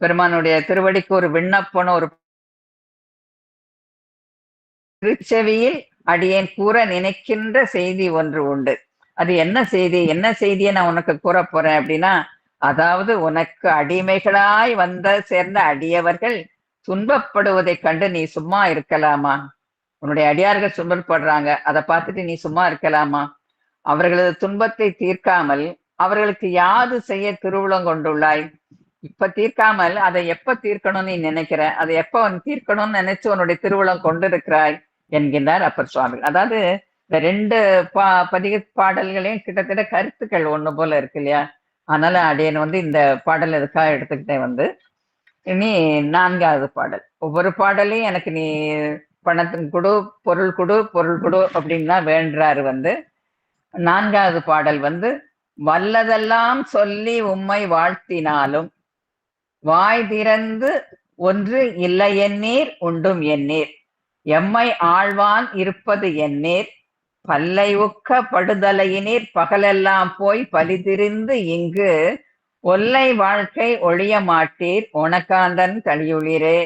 பெருமானுடைய திருவடிக்கு ஒரு விண்ணப்பன ஒரு திருச்செவியில் அடியேன் கூற நினைக்கின்ற செய்தி ஒன்று உண்டு. அது என்ன செய்தி? என்ன செய்தியை நான் உனக்கு கூற போறேன் அப்படின்னா, அதாவது உனக்கு அடிமைகளாய் சேர்ந்த அடியவர்கள் துன்பப்படுவதை கண்டு நீ சும்மா இருக்கலாமா? உன்னுடைய அடியார்கள் துன்பப்படுறாங்க, அதை பார்த்துட்டு நீ சும்மா இருக்கலாமா? அவர்களது துன்பத்தை தீர்க்காமல் அவர்களுக்கு யாது செய்ய திருவுளம் கொண்டுள்ளாய்? இப்ப தீர்க்காமல் அதை எப்ப தீர்க்கணும்னு நீ நினைக்கிற? அதை எப்ப தீர்க்கணும்னு நினைச்சு உன்னுடைய திருவுளம் கொண்டிருக்கிறாய் என்கின்றார் அப்பர் சுவாமி. அதாவது இந்த ரெண்டு பதிக பாடல்களையும் கிட்டத்தட்ட கருத்துக்கள் ஒண்ணு போல இருக்கு இல்லையா? அதனால அடியன் இந்த பாடல் எதுக்காக எடுத்துக்கிட்டேன். இனி 4வது பாடல். ஒவ்வொரு பாடலையும் எனக்கு நீ பணத்தின் கொடு, பொருள் கொடு, பொருள் கொடு அப்படின்னு தான் வேண்டாரு. 4வது பாடல் வல்லதெல்லாம் சொல்லி உம்மை வாழ்த்தினாலும் வாய் திறந்து ஒன்று இல்லை எண்ணீர் உண்டும் எண்ணீர் எம்மை ஆழ்வான் இருப்பது எண்ணீர் பல்லை உக்க படுதலையினீர் பகலெல்லாம் போய் பலிதிரிந்து இங்கு ஒல்லை வாழ்க்கை ஒழிய மாட்டீர் உனக்காந்தன் தளியுளிரே.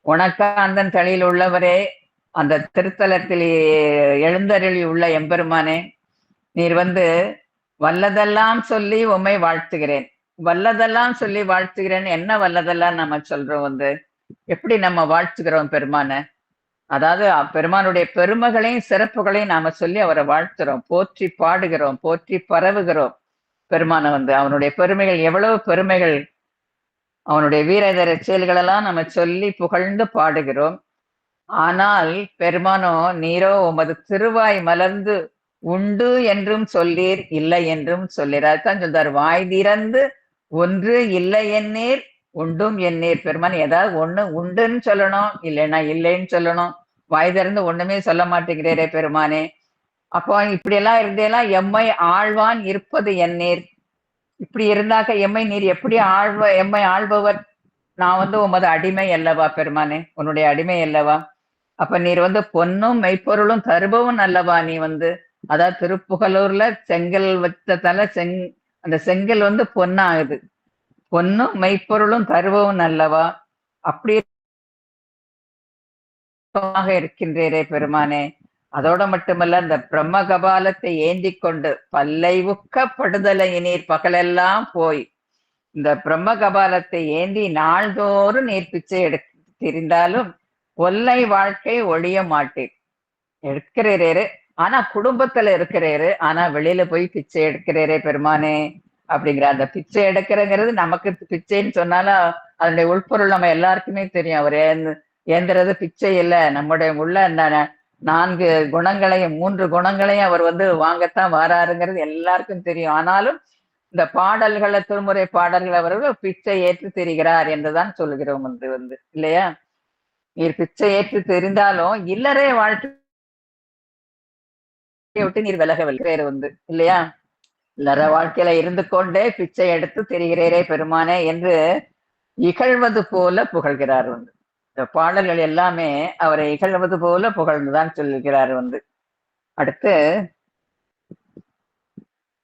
உனக்காந்தன் தளியில் உள்ளவரே, அந்த திருத்தலத்தில் எழுந்தருளி உள்ள எம்பெருமானே, நீர் வல்லதெல்லாம் சொல்லி உம்மை வாழ்த்துகிறேன். வல்லதெல்லாம் சொல்லி வாழ்த்துகிறேன். என்ன வல்லதெல்லாம் நம்ம சொல்றோம்? எப்படி நம்ம வாழ்த்துகிறோம் பெருமான? அதாவது பெருமானுடைய பெருமைகளையும் சிறப்புகளையும் நாம சொல்லி அவரை வாழ்த்துறோம், போற்றி பாடுகிறோம், போற்றி பரவுகிறோம். பெருமான அவனுடைய பெருமைகள், எவ்வளவு பெருமைகள், அவனுடைய வீரதர செயல்களெல்லாம் நம்ம சொல்லி புகழ்ந்து பாடுகிறோம். ஆனால் பெருமானோ, நீரோ உமது திருவாய் மலர்ந்து உண்டு என்றும் சொல்லீர், இல்லை என்றும் சொல்லீர். அதுதான் சொல்றார், வாய் திறந்து ஒன்று இல்லை எண்ணீர் உண்டும் எண்ணீர் பெருமான். ஏதாவது ஒண்ணு உண்டுன்னு சொல்லணும், இல்லைன்னா இல்லைன்னு சொல்லணும். வாய் திறந்து ஒண்ணுமே சொல்ல மாட்டேங்கிறீரே பெருமானே. அப்போ இப்படி எல்லாம் இருந்தேலாம் எம்மை ஆழ்வான் இருப்பது எண்ணீர். இப்படி இருந்தாக்க எம்மை நீர் எப்படி எம்மை ஆள்பவர்? நான் வந்து உமது அடிமை அல்லவா பெருமானே, உன்னுடைய அடிமை அல்லவா? அப்ப நீர் வந்து பொன்னும் மெய்ப்பொருளும் தருபவன் அல்லவா நீ வந்து. அதாவது திருப்புகலூர்ல செங்கல் வச்சதால அந்த செங்கல் வந்து பொன்னாகுது. பொன்னும் மெய்ப்பொருளும் தருபவன் அல்லவா? அப்படி இருக்கின்றீரே பெருமானே. அதோட மட்டுமல்ல, இந்த பிரம்ம கபாலத்தை ஏந்தி கொண்டு பல்லை உக்கப்படுதலை நீர் பகலெல்லாம் போய் இந்த பிரம்ம கபாலத்தை ஏந்தி நாள்தோறும் நீர் பிச்சை திரிந்தாலும் கொல்லை வாழ்க்கை ஒழிய மாட்டேன். எடுக்கிறேரே, ஆனா குடும்பத்துல இருக்கிறேரு, ஆனா வெளியில போய் பிச்சை எடுக்கிறேரே பெருமானே அப்படிங்கிற அந்த பிச்சை எடுக்கிறங்கிறது நமக்கு பிச்சைன்னு சொன்னாலும் அதனுடைய உள்பொருள் நம்ம எல்லாருக்குமே தெரியும். அவர் ஏந்துறது பிச்சை இல்லை, நம்முடைய உள்ள அந்த 4 குணங்களையும் 3 குணங்களையும் அவர் வந்து வாங்கத்தான் வராருங்கிறது எல்லாருக்கும் தெரியும். ஆனாலும் இந்த பாடல்களை திருமுறை பாடல்கள் அவர்கள் பிச்சை ஏற்று தெரிகிறார் என்றுதான் சொல்லுகிறோம் வந்து இல்லையா? நீர் பிச்சை ஏற்று தெரிந்தாலும் இல்லறே வாழ்க்கை விட்டு நீர் விலகவில்லை வந்து இல்லையா? இல்லற வாழ்க்கையில இருந்து கொண்டே பிச்சை எடுத்து தெரிகிறேரே பெருமானே என்று இகழ்வது போல புகழ்கிறார் வந்து. இந்த பாடல்கள் எல்லாமே அவரை இகழ்வது போல புகழ்ந்துதான் சொல்லுகிறார் வந்து. அடுத்து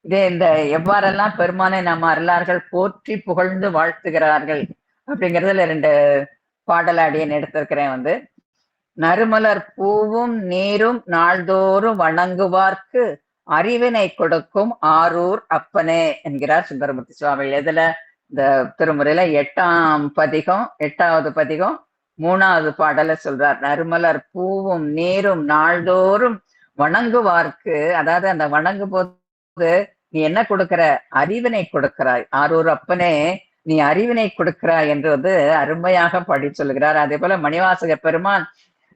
இதே இந்த எவ்வாறெல்லாம் பெருமானை நம்ம அருளார்கள் போற்றி புகழ்ந்து வாழ்த்துகிறார்கள் அப்படிங்கிறதுல 2 பாடல் அடியேன் எடுத்திருக்கிறேன் வந்து. நறுமலர் பூவும் நீரும் நாள்தோறும் வணங்குவார்க்கு அறிவினை கொடுக்கும் ஆரூர் அப்பனே என்கிறார் சுந்தரமூர்த்தி சுவாமிகள். இதுல இந்த திருமுறையில 8வது பதிகம் 3வது பாடல சொல்றார். நறுமலர் பூவும் நீரும் நாள்தோறும் வணங்குவார்க்கு, அதாவது அந்த வணங்கும் போது நீ என்ன கொடுக்கிற? அறிவினை கொடுக்கிறாய். ஆரூர் அப்பனே நீ அறிவினை கொடுக்கிறாய் என்று வந்து அருமையாக பாடி சொல்கிறார். அதே போல மணிவாசக பெருமான்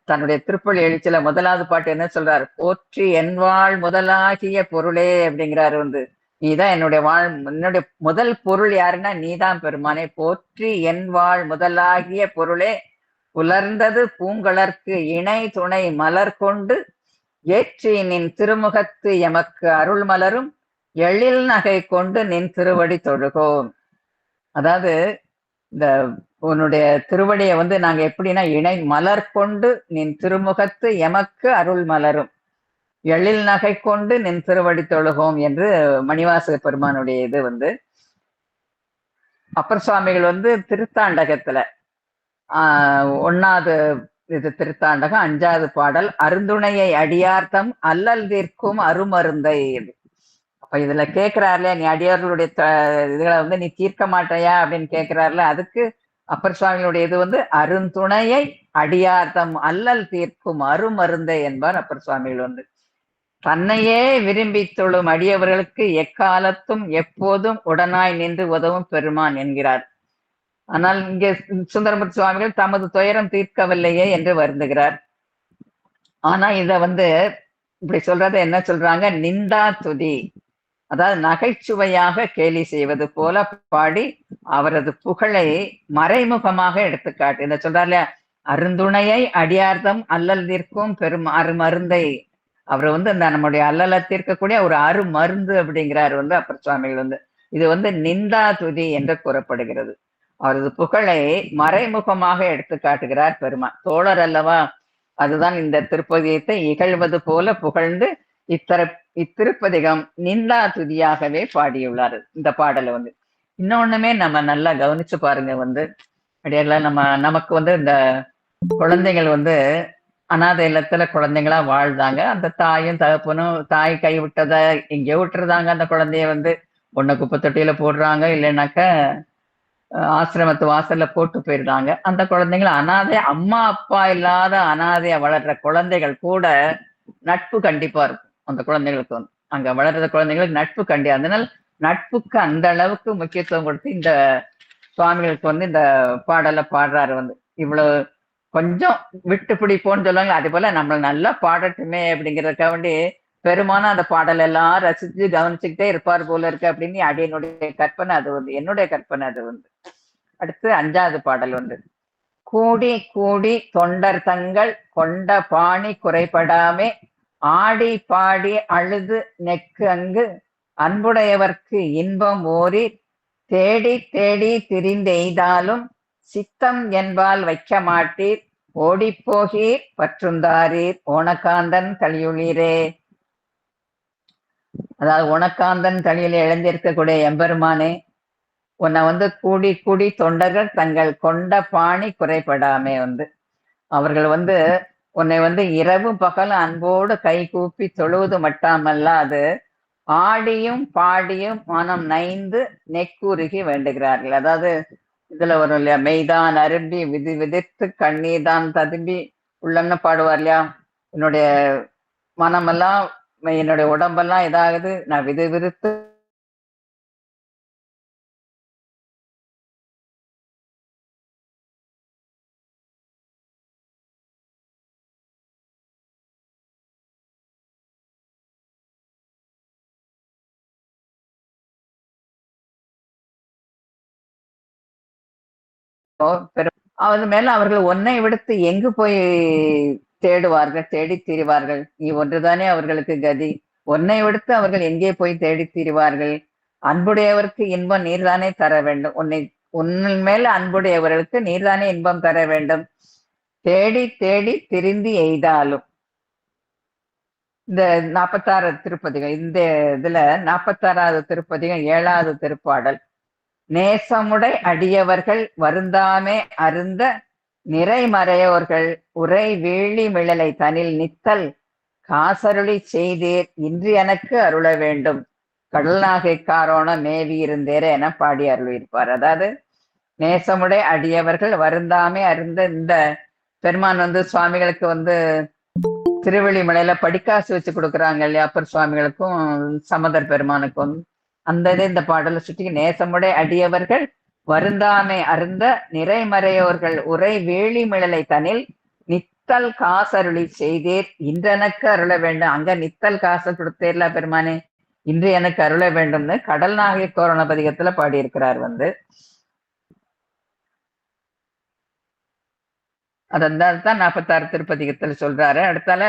தன்னுடைய திருப்பள்ளி எழுச்சியில 1வது பாட்டு என்ன சொல்றாரு? போற்றி என்வாழ் முதலாகிய பொருளே அப்படிங்கிறாரு வந்து. நீதான் என்னுடைய முதல் பொருள் யாருன்னா நீதான் பெருமானே. போற்றி என்வாழ் முதலாகிய பொருளே புலர்ந்தது பூங்கலர்க்கு இணை துணை மலர் கொண்டு ஏற்றி நின் திருமுகத்து எமக்கு அருள் மலரும் எழில் நகை கொண்டு நின் திருவடி தொழுகோம். அதாவது இந்த உன்னுடைய திருவடியை வந்து நாங்க எப்படின்னா இணை மலர் கொண்டு நின் திருமுகத்து எமக்கு அருள் மலரும் எழில் நகை கொண்டு நின் திருவடி தொழுகோம் என்று மணிவாசக பெருமானுடைய இது வந்து. அப்பர் சுவாமிகள் வந்து திருத்தாண்டகத்துல 1வது இது திருத்தாண்டகம் 5வது பாடல் அருந்துணையை அடியார்த்தம் அல்லல் தீர்க்கும் அருமருந்தை. அப்ப இதுல கேட்கிறாருல, நீ அடியார்களுடைய இதுகளை வந்து நீ தீர்க்க மாட்டையா அப்படின்னு கேட்கிறாருல, அதுக்கு அப்பர் சுவாமிகளுடைய இது வந்து அருந்துணையை அடியார்த்தம் அல்லல் தீர்க்கும் அருமருந்தை என்பார் அப்பர் சுவாமிகள் வந்து. தன்னையே விரும்பி தொழும் அடியவர்களுக்கு எக்காலத்தும் எப்போதும் உடனாய் நின்று உதவும் பெருமான் என்கிறார். ஆனால் இங்கே சுந்தரமூர்த்தி சுவாமிகள் தமது துயரம் தீர்க்கவில்லையே என்று வருந்துகிறார். ஆனா இத வந்து இப்படி சொல்றத என்ன சொல்றாங்க? நிந்தா துதி, அதாவது நகைச்சுவையாக கேலி செய்வது போல பாடி அவரது புகழை மறைமுகமாக எடுத்துக்காட்டு. இந்த சொல்றாருல, அருந்துணையை அடியார்த்தம் அல்லல் தீர்க்கும் அருமருந்தை. அவர் வந்து இந்த நம்முடைய அல்லலை தீர்க்கக்கூடிய ஒரு அருமருந்து அப்படிங்கிறார் வந்து அப்பர் சுவாமிகள் வந்து. இது வந்து நிந்தா துதி என்று கூறப்படுகிறது. அவரது புகழை மறைமுகமாக எடுத்து காட்டுகிறார் பெருமான். தோழர் அல்லவா, அதுதான் இந்த திருப்பதியத்தை இகழ்வது போல புகழ்ந்து இத்திருப்பதிகம் நிந்தா துதியாகவே பாடியுள்ளார் இந்த பாடலை வந்து. இன்னொன்னுமே நம்ம நல்லா கவனிச்சு பாருங்க வந்து, அப்படியெல்லாம் நமக்கு வந்து இந்த குழந்தைகள் வந்து அநாத இல்லத்துல குழந்தைங்களா வாழ்ந்தாங்க. அந்த தாயும் தகப்பனும் தாய் கைவிட்டதை எங்கேயோ விட்டுருந்தாங்க. அந்த குழந்தைய வந்து ஒண்ணு குப்பை தொட்டியில போடுறாங்க, இல்லைன்னாக்க ஆசிரமத்து வாசல்ல போட்டு போயிடுறாங்க. அந்த குழந்தைகள் அனாதை, அம்மா அப்பா இல்லாத அனாதையா வளர்ற குழந்தைகள் கூட நட்பு கண்டிப்பா இருக்கும் அந்த குழந்தைகளுக்கு வந்து. அங்க வளர்ற குழந்தைங்களுக்கு நட்பு அதனால நட்புக்கு அந்த அளவுக்கு முக்கியத்துவம் கொடுத்து இந்த சுவாமிகளுக்கு வந்து இந்த பாடலை பாடுறாரு வந்து. இவ்வளவு கொஞ்சம் விட்டு பிடிப்போன்னு சொல்லுவாங்க, அதே போல நம்மள நல்லா பாடட்டுமே அப்படிங்கிறதுக்காக வேண்டி பெருமானா அந்த பாடல் எல்லாம் ரசிச்சு கவனிச்சுக்கிட்டே இருப்பார் போல இருக்கு அப்படின்னு அடியனுடைய கற்பனை அது வந்து, என்னுடைய கற்பனை அது வந்து. அடுத்து 5வது பாடல் வந்து கூடி கூடி தொண்டர் தங்கள் கொண்ட பாணி குறைபடாமே ஆடி பாடி அழுது நெக்கு அங்கு அன்புடையவர்க்கு இன்பம் ஓரி தேடி தேடி திரிந்தெய்தாலும் சித்தம் என்பால் வைக்க மாட்டீர் ஓடிப்போகீர் பற்றுந்தாரீர் ஓணக்காந்தன் கலியுளீரே. அதாவது ஓணக்காந்தன் கலியில் இழந்திருக்கக்கூடிய எம்பெருமானே, உன்னை வந்து கூடி கூடி தொண்டர்கள் தங்கள் கொண்ட பாணி குறைபடாமே அவர்கள் உன்னை இரவு பகல் அன்போடு கை கூப்பி தொழுவது மட்டாமல்லாது ஆடியும் பாடியும் மனம் நைந்து நெக்குருகி வேண்டுகிறார்கள். அதாவது இதுல வரும் இல்லையா, மெய்தான் அரும்பி விதி விதித்து கண்ணீர் தான் ததும்பி உள்ளன்னு பாடுவார் இல்லையா, என்னுடைய மனமெல்லாம் என்னுடைய உடம்பெல்லாம் இதாகுது, நான் விதி விதித்து அது மேல அவர்கள் ஒன்னை விடுத்து எங்கு போய் தேடுவார்கள், தேடி திரிவார்கள்? நீ ஒன்றுதானே அவர்களுக்கு கதி. ஒன்னை விடுத்து அவர்கள் எங்கே போய் தேடி திரிவார்கள்? அன்புடையவருக்கு இன்பம் நீர்தானே தர வேண்டும். உன்னின் மேல அன்புடையவர்களுக்கு நீர்தானே இன்பம் தர வேண்டும். தேடி தேடி திரிந்து எய்தாலும். இந்த 46 திருப்பதிகம், இந்த இதுல 46வது திருப்பதிகம் 7வது திருப்பாடல். நேசமுடை அடியவர்கள் வருந்தாமே அருந்த நிறைமறையோர்கள் உரை வீழி மிழலை தனில் நித்தல் காசருளி செய்தீர் இன்று எனக்கு அருள வேண்டும் கடல்நாகை காரோண மேவி இருந்தேரே என பாடி அருளியிருப்பார். அதாவது நேசமுடை அடியவர்கள் வருந்தாமே அருந்த, இந்த பெருமான் சுவாமிகளுக்கு திருவெளிமலையில படிக்காசு வச்சு கொடுக்குறாங்க இல்லையா, அப்பர் சுவாமிகளுக்கும் சமதர் பெருமானுக்கும். அந்த இந்த பாடலை சுற்றி நேசமுடை அடியவர்கள் வருந்தாமை அருந்த நிறைமறையோர்கள் உரை வேளி மிழலை தனில் நித்தல் காசருளி செய்தீர் இன்றெனக்கு அருள வேண்டும். அங்க நித்தல் காசு கொடுத்தேர்ல பெருமானே, இன்று எனக்கு அருள வேண்டும்னு கடல் நாகை கோரண பதிகத்துல பாடியிருக்கிறார். அதான் 46 திருப்பதிகத்துல சொல்றாரு. அடுத்தால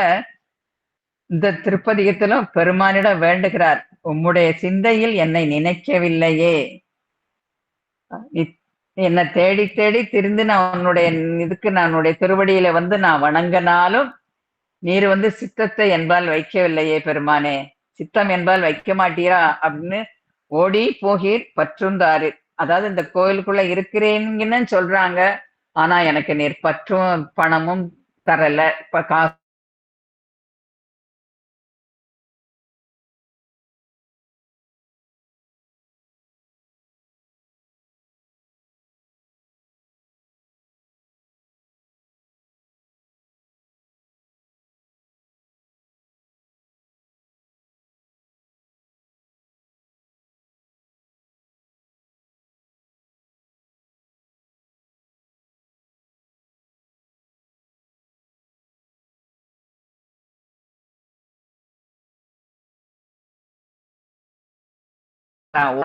இந்த திருப்பதிகத்திலும் பெருமானிடம் வேண்டுகிறார், உம்முடைய சிந்தையில் என்னை நினைக்கவில்லையே, என்னை தேடி தேடி திரிந்து நான் உன்னுடைய இதுக்கு நான் உன்னுடைய திருவடியில நான் வணங்கினாலும் நீர் சித்தத்தை என்பால் வைக்கவில்லையே பெருமானே, சித்தம் என்பால் வைக்க மாட்டீரா அப்படின்னு ஓடி போகீர் பற்றுந்தாரு. அதாவது இந்த கோயிலுக்குள்ள இருக்கிறேன்னு சொல்றாங்க, ஆனா எனக்கு நீர் பற்றும் பணமும் தரல, காசு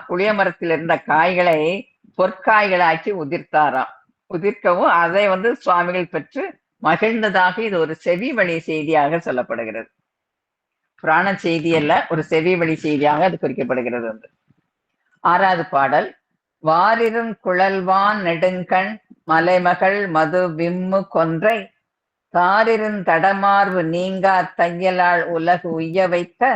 புளிய மரத்தில் இருந்த காய்களை பொற்காய்களாக்கி உதிர்த்தாராம். உதிர்க்கவும் அதை சுவாமிகள் பெற்று மகிழ்ந்ததாக இது ஒரு செவி வழி செய்தியாக சொல்லப்படுகிறது. புராண செய்தி அல்ல, ஒரு செவி வழி செய்தியாக அது குறிக்கப்படுகிறது. 6வது பாடல். வாரிரும் குழல்வான் நெடுங்கண் மலைமகள் மது விம்மு கொன்றை தாரிரும் தடமார்பு நீங்கா தையலால் உலகு உய்ய வைத்த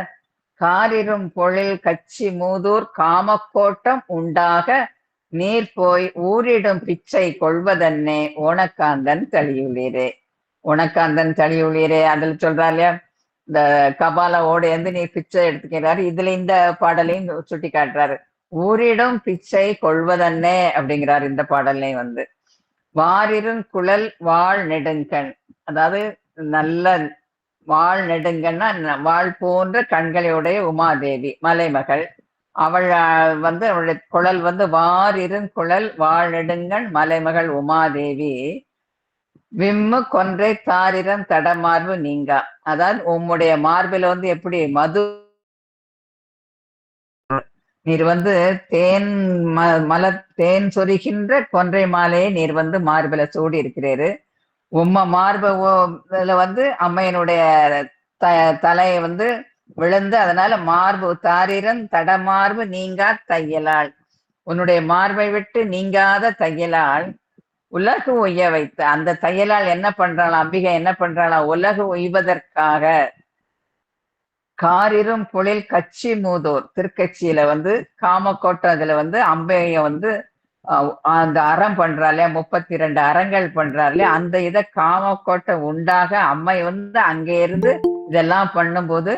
காரிரும் பொழில் கச்சி மூதூர் காமக்கோட்டம் உண்டாக நீர் போய் ஊரிடும் பிச்சை கொள்வதன்னே ஓணக்காந்தன் தளியுளீரே. ஓணக்காந்தன் தளியுளீரே அதில் சொல்றாரு இல்லையா, இந்த கபால ஓடையந்து நீர் பிச்சை எடுத்துக்கிறாரு. இதுல இந்த பாடலையும் சுட்டி காட்டுறாரு, ஊரிடும் பிச்சை கொள்வதன்னே அப்படிங்கிறார் இந்த பாடல்லையும். வாரிரும் குழல் வாழ் நெடுங்கண், அதாவது நல்ல வாழ் நெடுங்கன்னா வாழ் போன்ற கண்களையுடைய உமாதேவி மலைமகள். அவள் அவளுடைய குழல் வாரிரும் குழல் வாழ் நெடுங்கண் மலைமகள் உமாதேவி விம்மு கொன்றை தாரிரம் தடமார்பு நீங்கா. அதாவது உம்முடைய மார்பில எப்படி மது நீர் வந்து தேன் மலர் தேன் சொரிகின்ற கொன்றை மாலையை நீர் வந்து மார்பில சூடி இருக்கிறாரு. உம்ம இதுல வந்து அம்மையினுடைய தலையை வந்து விழுந்து, அதனால மார்பு தாரிரம் தடமார்பு நீங்கா தையலாள், உன்னுடைய மார்பை விட்டு நீங்காத தையலாள் உலகு உய்ய வைத்த. அந்த தையலால் என்ன பண்றாளாம் அம்பிகை, என்ன பண்றாளாம், உலகு உய்வதற்காக காரிரும் பொழில் கச்சி மூதோர் திருக்கட்சியில வந்து காமக்கோட்டம் இதுல வந்து அம்பைய வந்து அந்த அறம் பண்றாளே, 32 அறங்கள் பண்றாளே, அந்த இதை காமக்கோட்டை உண்டாக அம்மை வந்து அங்கே இருந்து இதெல்லாம் பண்ணும்போது,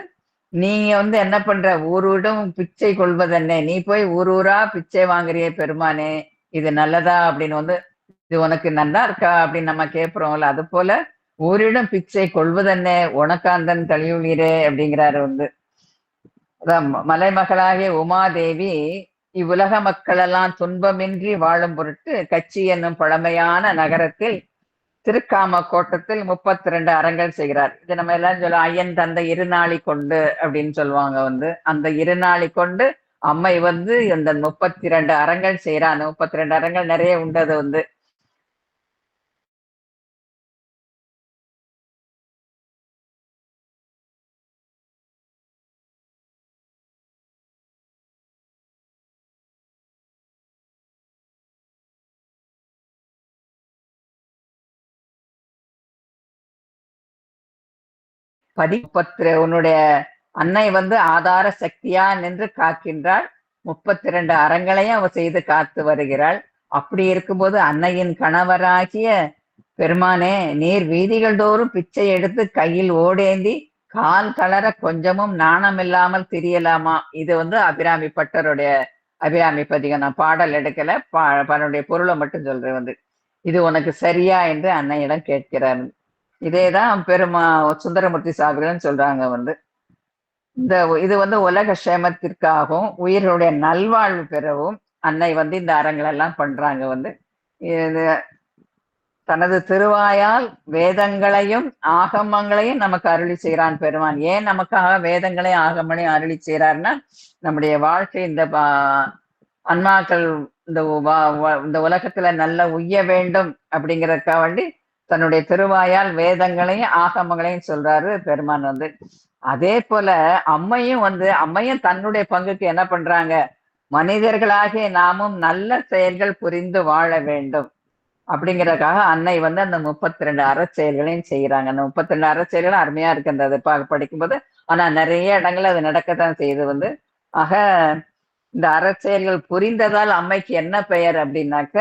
நீங்க வந்து என்ன பண்ற, ஊருடும் பிச்சை கொள்வதென்ன, நீ போய் ஊர் ஊரா பிச்சை வாங்குறிய பெருமானே, இது நல்லதா அப்படின்னு வந்து, இது உனக்கு நல்லா இருக்கா அப்படின்னு நம்ம கேட்போம்ல, அது போல ஊரிடம் பிச்சை கொள்வதென்ன உனக்காந்தன் கழிவுநீரே அப்படிங்கிறாரு வந்து. அதான் மலைமகளாகிய உமாதேவி இவ்வுலக மக்கள் எல்லாம் துன்பமின்றி வாழும் பொருட்டு கச்சி என்னும் பழமையான நகரத்தில் திருக்காம கோட்டத்தில் 32 அறங்கள் செய்கிறார். இது நம்ம எல்லாம் சொல்ல ஐயன் தந்தை இருநாளி கொண்டு அப்படின்னு சொல்லுவாங்க வந்து. அந்த இருநாளி கொண்டு அம்மை வந்து இந்த 32 அறங்கள் செய்யறாங்க. 32 அறங்கள் நிறைய உண்டு. அது வந்து உன்னுடைய அன்னை வந்து ஆதார சக்தியா நின்று காக்கின்றாள். 32 அறங்களையும் அவ செய்து காத்து வருகிறாள். அப்படி இருக்கும்போது அன்னையின் கணவராகிய பெருமானே, நீர் வீதிகள் தோறும் பிச்சை எடுத்து கையில் ஓடேந்தி கால் தளர கொஞ்சமும் நாணம் இல்லாமல் திரியலாமா? இது வந்து அபிராமி பட்டருடைய அபிராமி பதிகம். நான் பாடல் எடுக்கல, அதனுடைய பொருளை மட்டும் சொல்றேன் வந்து. இது உனக்கு சரியா என்று அன்னையிடம் கேட்கிறார். இதேதான் சுந்தரமூர்த்தி சாகுரன் சொல்றாங்க வந்து. இது வந்து உலக சேமத்திற்காகவும் உயிர்களுடைய நல்வாழ்வு பெறவும் அன்னை வந்து இந்த அறங்கள் எல்லாம் பண்றாங்க வந்து. தனது திருவாயால் வேதங்களையும் ஆகமங்களையும் நமக்கு அருளி செய்கிறான் பெருமான். ஏன் நமக்காக வேதங்களையும் ஆகமங்களையும் அருளி செய்கிறார்னா, நம்முடைய வாழ்க்கை இந்த அன்மாக்கள் இந்த உலகத்துல நல்ல உய்ய வேண்டும் அப்படிங்கிறதுக்காக வேண்டி தன்னுடைய திருவாயால் வேதங்களையும் ஆகமங்களையும் சொல்றாரு பெருமான் வந்து. அதே போல அம்மையும் தன்னுடைய பங்குக்கு என்ன பண்றாங்க, மனிதர்களாகிய நாமும் நல்ல செயல்கள் புரிந்து வாழ வேண்டும் அப்படிங்கிறதுக்காக அன்னை வந்து அந்த 32 அறச்செயல்களையும் செய்யறாங்க. அந்த 32 அறச்செயல்களும் அருமையா இருக்கு அந்த படிக்கும்போது. ஆனா நிறைய இடங்கள்ல அது நடக்கத்தான் செய்யுது வந்து. ஆக இந்த அறச்செயல்கள் புரிந்ததால் அம்மைக்கு என்ன பெயர் அப்படின்னாக்க,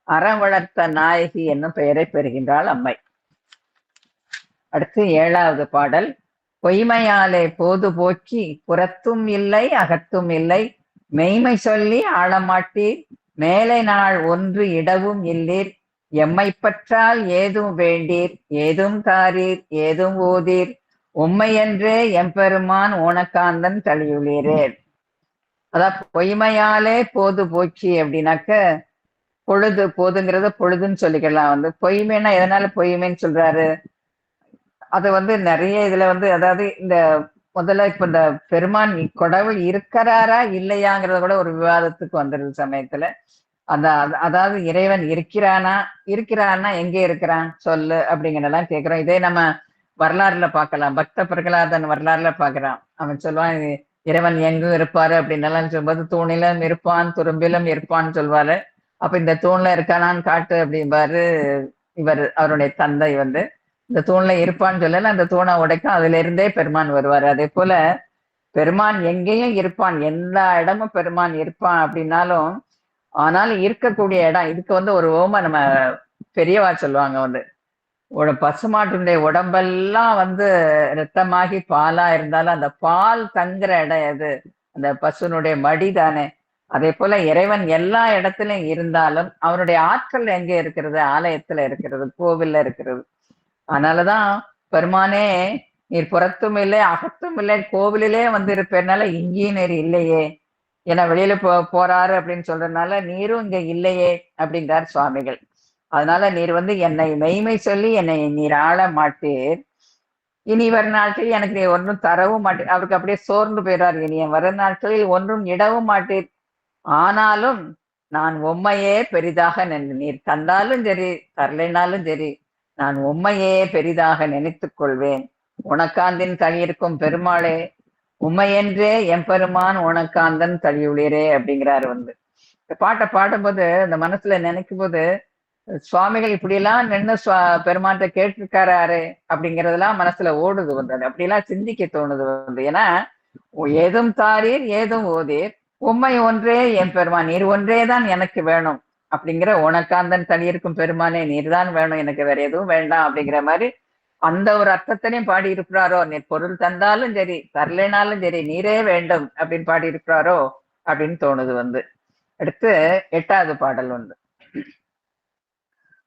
அறம் வளர்த்த நாயகி என்னும் பெயரை பெறுகின்றாள் அம்மை. அடுத்து 7வது பாடல். பொய்மையாலே போது போக்கி புறத்தும் இல்லை அகத்தும் இல்லை, மெய்மை சொல்லி ஆளமாட்டீர், மேலை நாள் ஒன்று இடவும் இல்லீர், எம்மை பற்றால் ஏதும் வேண்டீர், ஏதும் தாரீர், ஏதும் ஓதீர், உம்மையன்றே எம்பெருமான் ஓனக்காந்தன் தழியுளீரே. அதான் பொய்மையாலே போது போக்கி அப்படின்னாக்க, பொழுது போதுங்கிறத பொழுதுன்னு சொல்லிக்கலாம் வந்து. பொய்மைன்னா எதனால பொய்மைன்னு சொல்றாரு, அது வந்து நிறைய இதுல வந்து, அதாவது இந்த முதல்ல இப்ப இந்த பெருமான் கடவுள் இருக்கிறாரா இல்லையாங்கிறத கூட ஒரு விவாதத்துக்கு வந்துருது சமயத்துல. அந்த அதாவது இறைவன் இருக்கிறான்னா எங்கே இருக்கிறான் சொல்லு அப்படிங்கிறதெல்லாம் கேட்கிறோம். இதே நம்ம வரலாறுல பார்க்கலாம். பக்த பிரகலாதன் வரலாறுல பார்க்கிறான். அவன் சொல்லுவான், இறைவன் எங்கும் இருப்பாரு அப்படின்னு எல்லாம் சொல்லும்போது, தூணிலும் இருப்பான் துரும்பிலும் இருப்பான்னு சொல்வாரு. அப்ப இந்த தூண்ல இருக்கானான்னு காட்டு அப்படிம்பாரு அவருடைய தந்தை வந்து. இந்த தூண்ல இருப்பான்னு சொல்லல, அந்த தூணை உடைக்கும், அதுல இருந்தே பெருமான் வருவாரு. அதே போல பெருமான் எங்கேயும் இருப்பான், எல்லா இடமும் பெருமான் இருப்பான் அப்படின்னாலும், ஆனாலும் இருக்கக்கூடிய இடம் இதுக்கு வந்து ஒரு ஓம நம்ம பெரியவா சொல்லுவாங்க வந்து, பசுமாட்டினுடைய உடம்பெல்லாம் வந்து ரத்தமாகி பாலா இருந்தாலும் அந்த பால் தங்குற இடம் எது, அந்த பசுனுடைய மடி தானே. அதே போல இறைவன் எல்லா இடத்துலயும் இருந்தாலும் அவனுடைய ஆற்றல் எங்க இருக்கிறது, ஆலயத்துல இருக்கிறது, கோவில்ல இருக்கிறது. அதனாலதான் பெருமானே, நீர் புறத்தும் இல்லை அகத்தும் இல்லை, கோவிலே வந்து இருப்பதுனால இங்கேயும் நீர் இல்லையே, ஏன்னா வெளியில போறாரு அப்படின்னு சொல்றதுனால நீரும் இங்க இல்லையே அப்படின்றார் சுவாமிகள். அதனால நீர் வந்து என்னை மெய்மை சொல்லி என்னை நீர் ஆள மாட்டீர், இனி வரும் நாட்களில் எனக்கு நீ ஒன்றும் தரவும் மாட்டேன். அவருக்கு அப்படியே சோர்ந்து போயிடார். இனி வரும் நாட்களில் ஒன்றும் இடவும் மாட்டீர், ஆனாலும் நான் உம்மையே பெரிதாக நீர் தந்தாலும் சரி தரலைனாலும் சரி நான் உம்மையே பெரிதாக நினைத்துக் கொள்வேன். உனக்காந்தின் தனியிருக்கும் பெருமாளே உம்மையென்றே எம்பெருமான் உனக்காந்தன் தழியுளிரே அப்படிங்கிறாரு வந்து. இந்த பாட்டை பாடும்போது இந்த மனசுல நினைக்கும் போது சுவாமிகள் இப்படியெல்லாம் நின்று பெருமான்கிட்ட கேட்டிருக்காரு அப்படிங்கறதெல்லாம் மனசுல ஓடுது வந்து. அப்படியெல்லாம் சிந்திக்க தோணுது வந்து. ஏன்னா ஏதும் தாரீர் ஏதும் ஓதீர் உம்மை ஒன்றே என் பெருமான் நீர் ஒன்றேதான் எனக்கு வேணும் அப்படிங்கிற உனக்காந்தன் தனியிருக்கும் பெருமானே நீர் தான் வேணும் எனக்கு வேற எதுவும் வேண்டாம் அப்படிங்கிற மாதிரி அந்த ஒரு அர்த்தத்திலையும் பாடி இருக்கிறாரோ. நீர் பொருள் தந்தாலும் சரி தரலைனாலும் சரி நீரே வேண்டும் அப்படின்னு பாடி இருக்கிறாரோ அப்படின்னு தோணுது வந்து. அடுத்து 8வது பாடல் வந்து.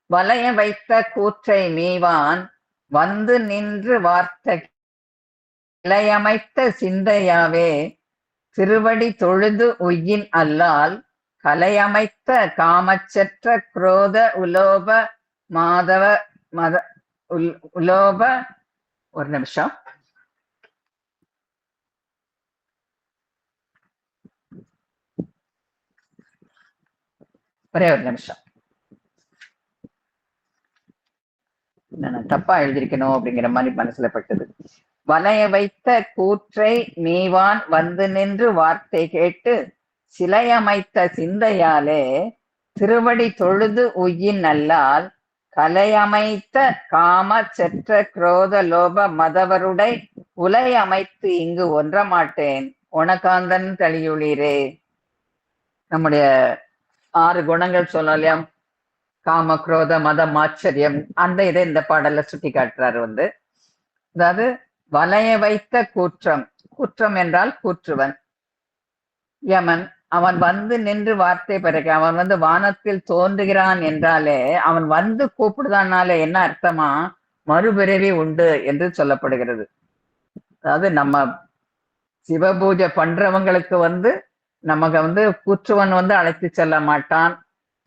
வளைய வைத்த கூற்றை மீவான் வந்து நின்று வார்த்தை கிளையமைத்த சிந்தையாவே திருவடி தொழுது உய்யின் அல்லால் கலையமைத்த காமச்சற்ற குரோத உலோப மாதவ மத உலோப ஒரு நிமிஷம் ஒரே ஒரு நிமிஷம் நான் தப்பா எழுதிருக்கணும் அப்படிங்கிற மாதிரி மனசுல பட்டது. வளைய வைத்த கூற்றை மீவான் வந்து நின்று வார்த்தை கேட்டு சிலையமைத்த சிந்தையாலே திருவடி தொழுது உய்யின் அல்லால் கலையமைத்த காம செற்ற குரோத லோப மதவருடை உலை அமைத்து இங்கு ஒன்ற மாட்டேன் உனக்காந்தன் தளியுளிரே. நம்முடைய 6 குணங்கள் சொல்லலையாம், காம குரோத மதம் ஆச்சரியம், அந்த இதை இந்த பாடல்ல சுட்டி காட்டுறாரு வந்து. அதாவது வளைய வைத்த கூற்றம், குற்றம் என்றால் கூற்றுவன் யமன், அவன் வந்து நின்று வார்த்தை பிறகு அவன் வந்து வானத்தில் தோன்றுகிறான் என்றாலே அவன் வந்து கூப்பிடுதானாலே என்ன அர்த்தமா மறுபிறவி உண்டு என்று சொல்லப்படுகிறது. அதாவது நம்ம சிவபூஜை பண்றவங்களுக்கு வந்து நமக்கு வந்து கூற்றுவன் வந்து அழைத்து செல்ல மாட்டான்,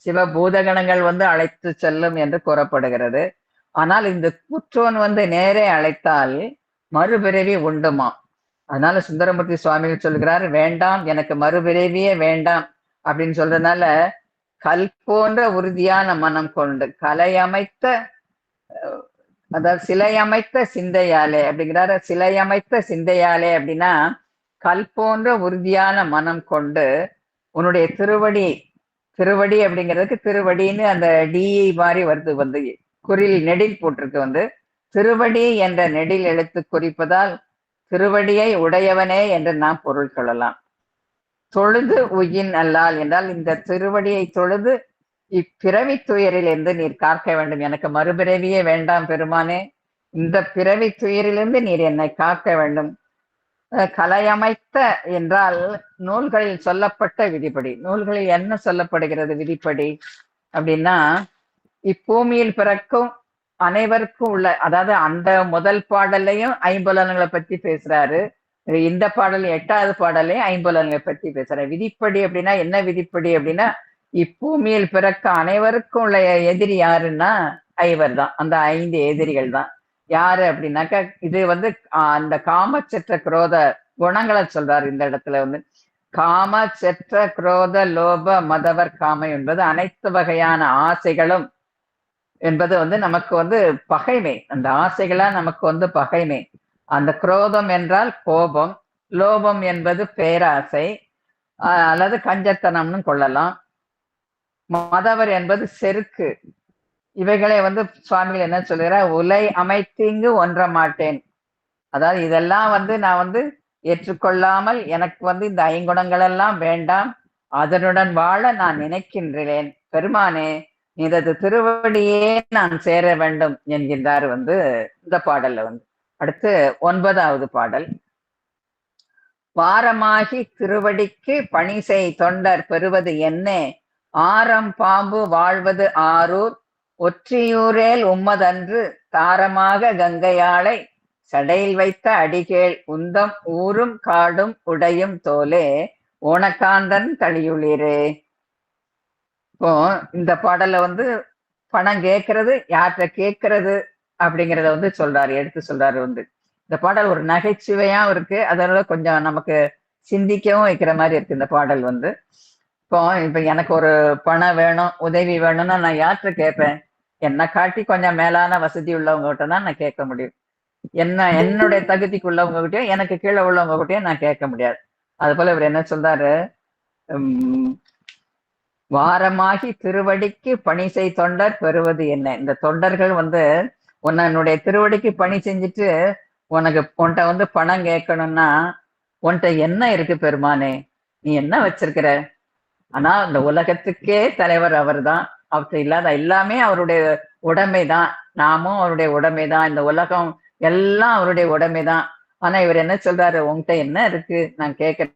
சிவபூதகணங்கள் வந்து அழைத்து செல்லும் என்று கூறப்படுகிறது. ஆனால் இந்த கூற்றுவன் வந்து நேரே அழைத்தால் மறுபிறவி உண்டுமா. அதனால சுந்தரமூர்த்தி சுவாமிகள் சொல்கிறார், வேண்டாம் எனக்கு மறுபிறவியே வேண்டாம் அப்படின்னு சொல்றதுனால கல் போன்ற உறுதியான மனம் கொண்டு கலையமைத்த அதாவது சிலையமைத்த சிந்தையாலே அப்படிங்கிறாரு. சிலையமைத்த சிந்தையாலே அப்படின்னா கல் போன்ற உறுதியான மனம் கொண்டு உன்னுடைய திருவடி, திருவடி அப்படிங்கிறதுக்கு திருவடின்னு அந்த டிஐ மாதிரி வருது வந்து, குறில் நெடில் போட்டிருக்கு வந்து. திருவடி என்ற நெடில் எழுத்து குறிப்பதால் திருவடியை உடையவனே என்று நாம் பொருள் கொள்ளலாம். தொழுது உயின் அல்லால் என்றால் இந்த திருவடியை தொழுது இப்பிறவி துயரிலிருந்து நீர் காக்க வேண்டும், எனக்கு மறுபிறவியே வேண்டாம் பெருமானே, இந்த பிறவி துயரிலிருந்து நீர் என்னை காக்க வேண்டும். கலையமைத்த என்றால் நூல்களில் சொல்லப்பட்ட விதிப்படி. நூல்களில் என்ன சொல்லப்படுகிறது விதிப்படி அப்படின்னா, இப்பூமியில் பிறக்கும் அனைவருக்கும் உள்ள, அதாவது அந்த முதல் பாடல்லையும் ஐம்புலன்களை பத்தி பேசுறாரு, இந்த பாடல் 8வது பாடலையும் ஐம்புலன்களை பத்தி பேசுறாரு. விதிப்படி அப்படின்னா என்ன விதிப்படி அப்படின்னா, இப்பூமியில் பிறக்க அனைவருக்கும் உள்ள எதிரி யாருன்னா ஐவர் தான், அந்த 5 எதிரிகள் தான். யாரு அப்படின்னாக்கா இது வந்து அந்த காமச்செற்ற குரோத குணங்களை சொல்றாரு இந்த இடத்துல வந்து. காம செற்ற குரோத லோப மதவர் காமம் என்பது அனைத்து வகையான ஆசைகளும் என்பது வந்து நமக்கு வந்து பகைமை, அந்த ஆசைகளா நமக்கு வந்து பகைமை. அந்த குரோதம் என்றால் கோபம், லோபம் என்பது பேராசை அல்லது கஞ்சத்தனம்னு கொள்ளலாம், மதவர் என்பது செருக்கு. இவைகளை வந்து சுவாமிகள் என்ன சொல்கிறார், உலை அமைத்தீங்கு ஒன்ற மாட்டேன். அதாவது இதெல்லாம் வந்து நான் வந்து ஏற்றுக்கொள்ளாமல் எனக்கு வந்து இந்த 5 குணங்கள் எல்லாம் வேண்டாம், அதனுடன் வாழ நான் நினைக்கின்றேன் பெருமானே, இதது திருவடியே நான் சேர வேண்டும் என்கின்றார் வந்து இந்த பாடல்ல வந்து. அடுத்து 9வது பாடல். வாரமாகி திருவடிக்கு பணி செய் தொண்டர் பெறுவது என்னே, ஆரம் பாம்பு வாழ்வது ஆரூர் ஒற்றியூரேல் உம்மதன்று தாரமாக கங்கையாளை சடையில் வைத்த அடிகேள் உந்தம் ஊரும் காடும் உடையும் தோலே ஓனக்காந்தன் தளியுளிரே. இப்போ இந்த பாடல்ல வந்து பணம் கேட்கறது யார்கிட்ட கேட்கறது அப்படிங்கிறத வந்து சொல்றாரு, எடுத்து சொல்றாரு வந்து. இந்த பாடல் ஒரு நகைச்சுவையாவும் இருக்கு, அதனால கொஞ்சம் நமக்கு சிந்திக்கவும் வைக்கிற மாதிரி இருக்கு இந்த பாடல் வந்து. இப்போ இப்ப எனக்கு ஒரு பணம் வேணும், உதவி வேணும்னா நான் யார்ட்ட கேட்பேன்? என்ன காட்டி கொஞ்சம் மேலான வசதி உள்ளவங்ககிட்ட தான் நான் கேட்க முடியும். என்னுடைய தகுதிக்கு உள்ளவங்ககிட்டயும், எனக்கு கீழ உள்ளவங்ககிட்டயும் நான் கேட்க முடியாது. அதுபோல இவரு என்ன சொல்றாரு, ம் "வாரமாகி திருவடிக்கு பணி செய் தொண்டர் பெறுவது என்ன?" இந்த தொண்டர்கள் வந்து உன்னுடைய திருவடிக்கு பணி செஞ்சுட்டு, உன்ட்ட வந்து பணம் கேட்கணும்னா, உன்ட்ட என்ன இருக்கு பெருமானே? நீ என்ன வச்சிருக்கிற? ஆனா இந்த உலகத்துக்கே தலைவர் அவர்தான். அவர்ட்ட இல்லாத எல்லாமே அவருடைய உடைமைதான். நாமும் அவருடைய உடைமைதான். இந்த உலகம் எல்லாம் அவருடைய உடைமைதான். ஆனா இவர் என்ன சொல்றாரு? உன்கிட்ட என்ன இருக்கு? நான் கேட்கிறேன்.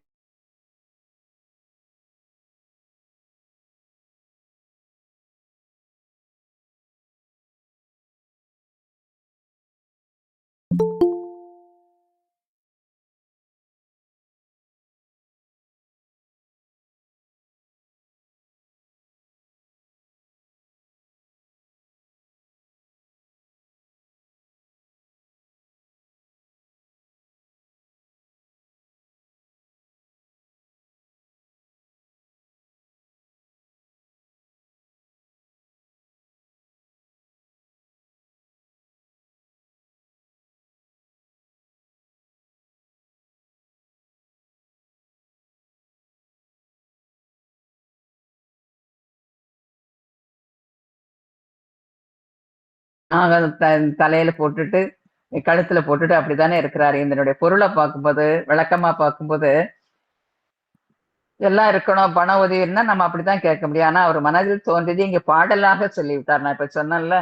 நாங்க தலையில போட்டுட்டு, கழுத்துல போட்டுட்டு அப்படித்தானே இருக்கிறாரு. இதனுடைய பொருள பார்க்கும்போது, விளக்கமா பார்க்கும்போது, எல்லாம் இருக்கணும், பண உதவின்னா நம்ம அப்படித்தான் கேட்க முடியும். ஆனா அவர் மனதில் தோன்றியது இங்க பாடலாக சொல்லிவிட்டார். நான் இப்ப சொன்னேன்ல.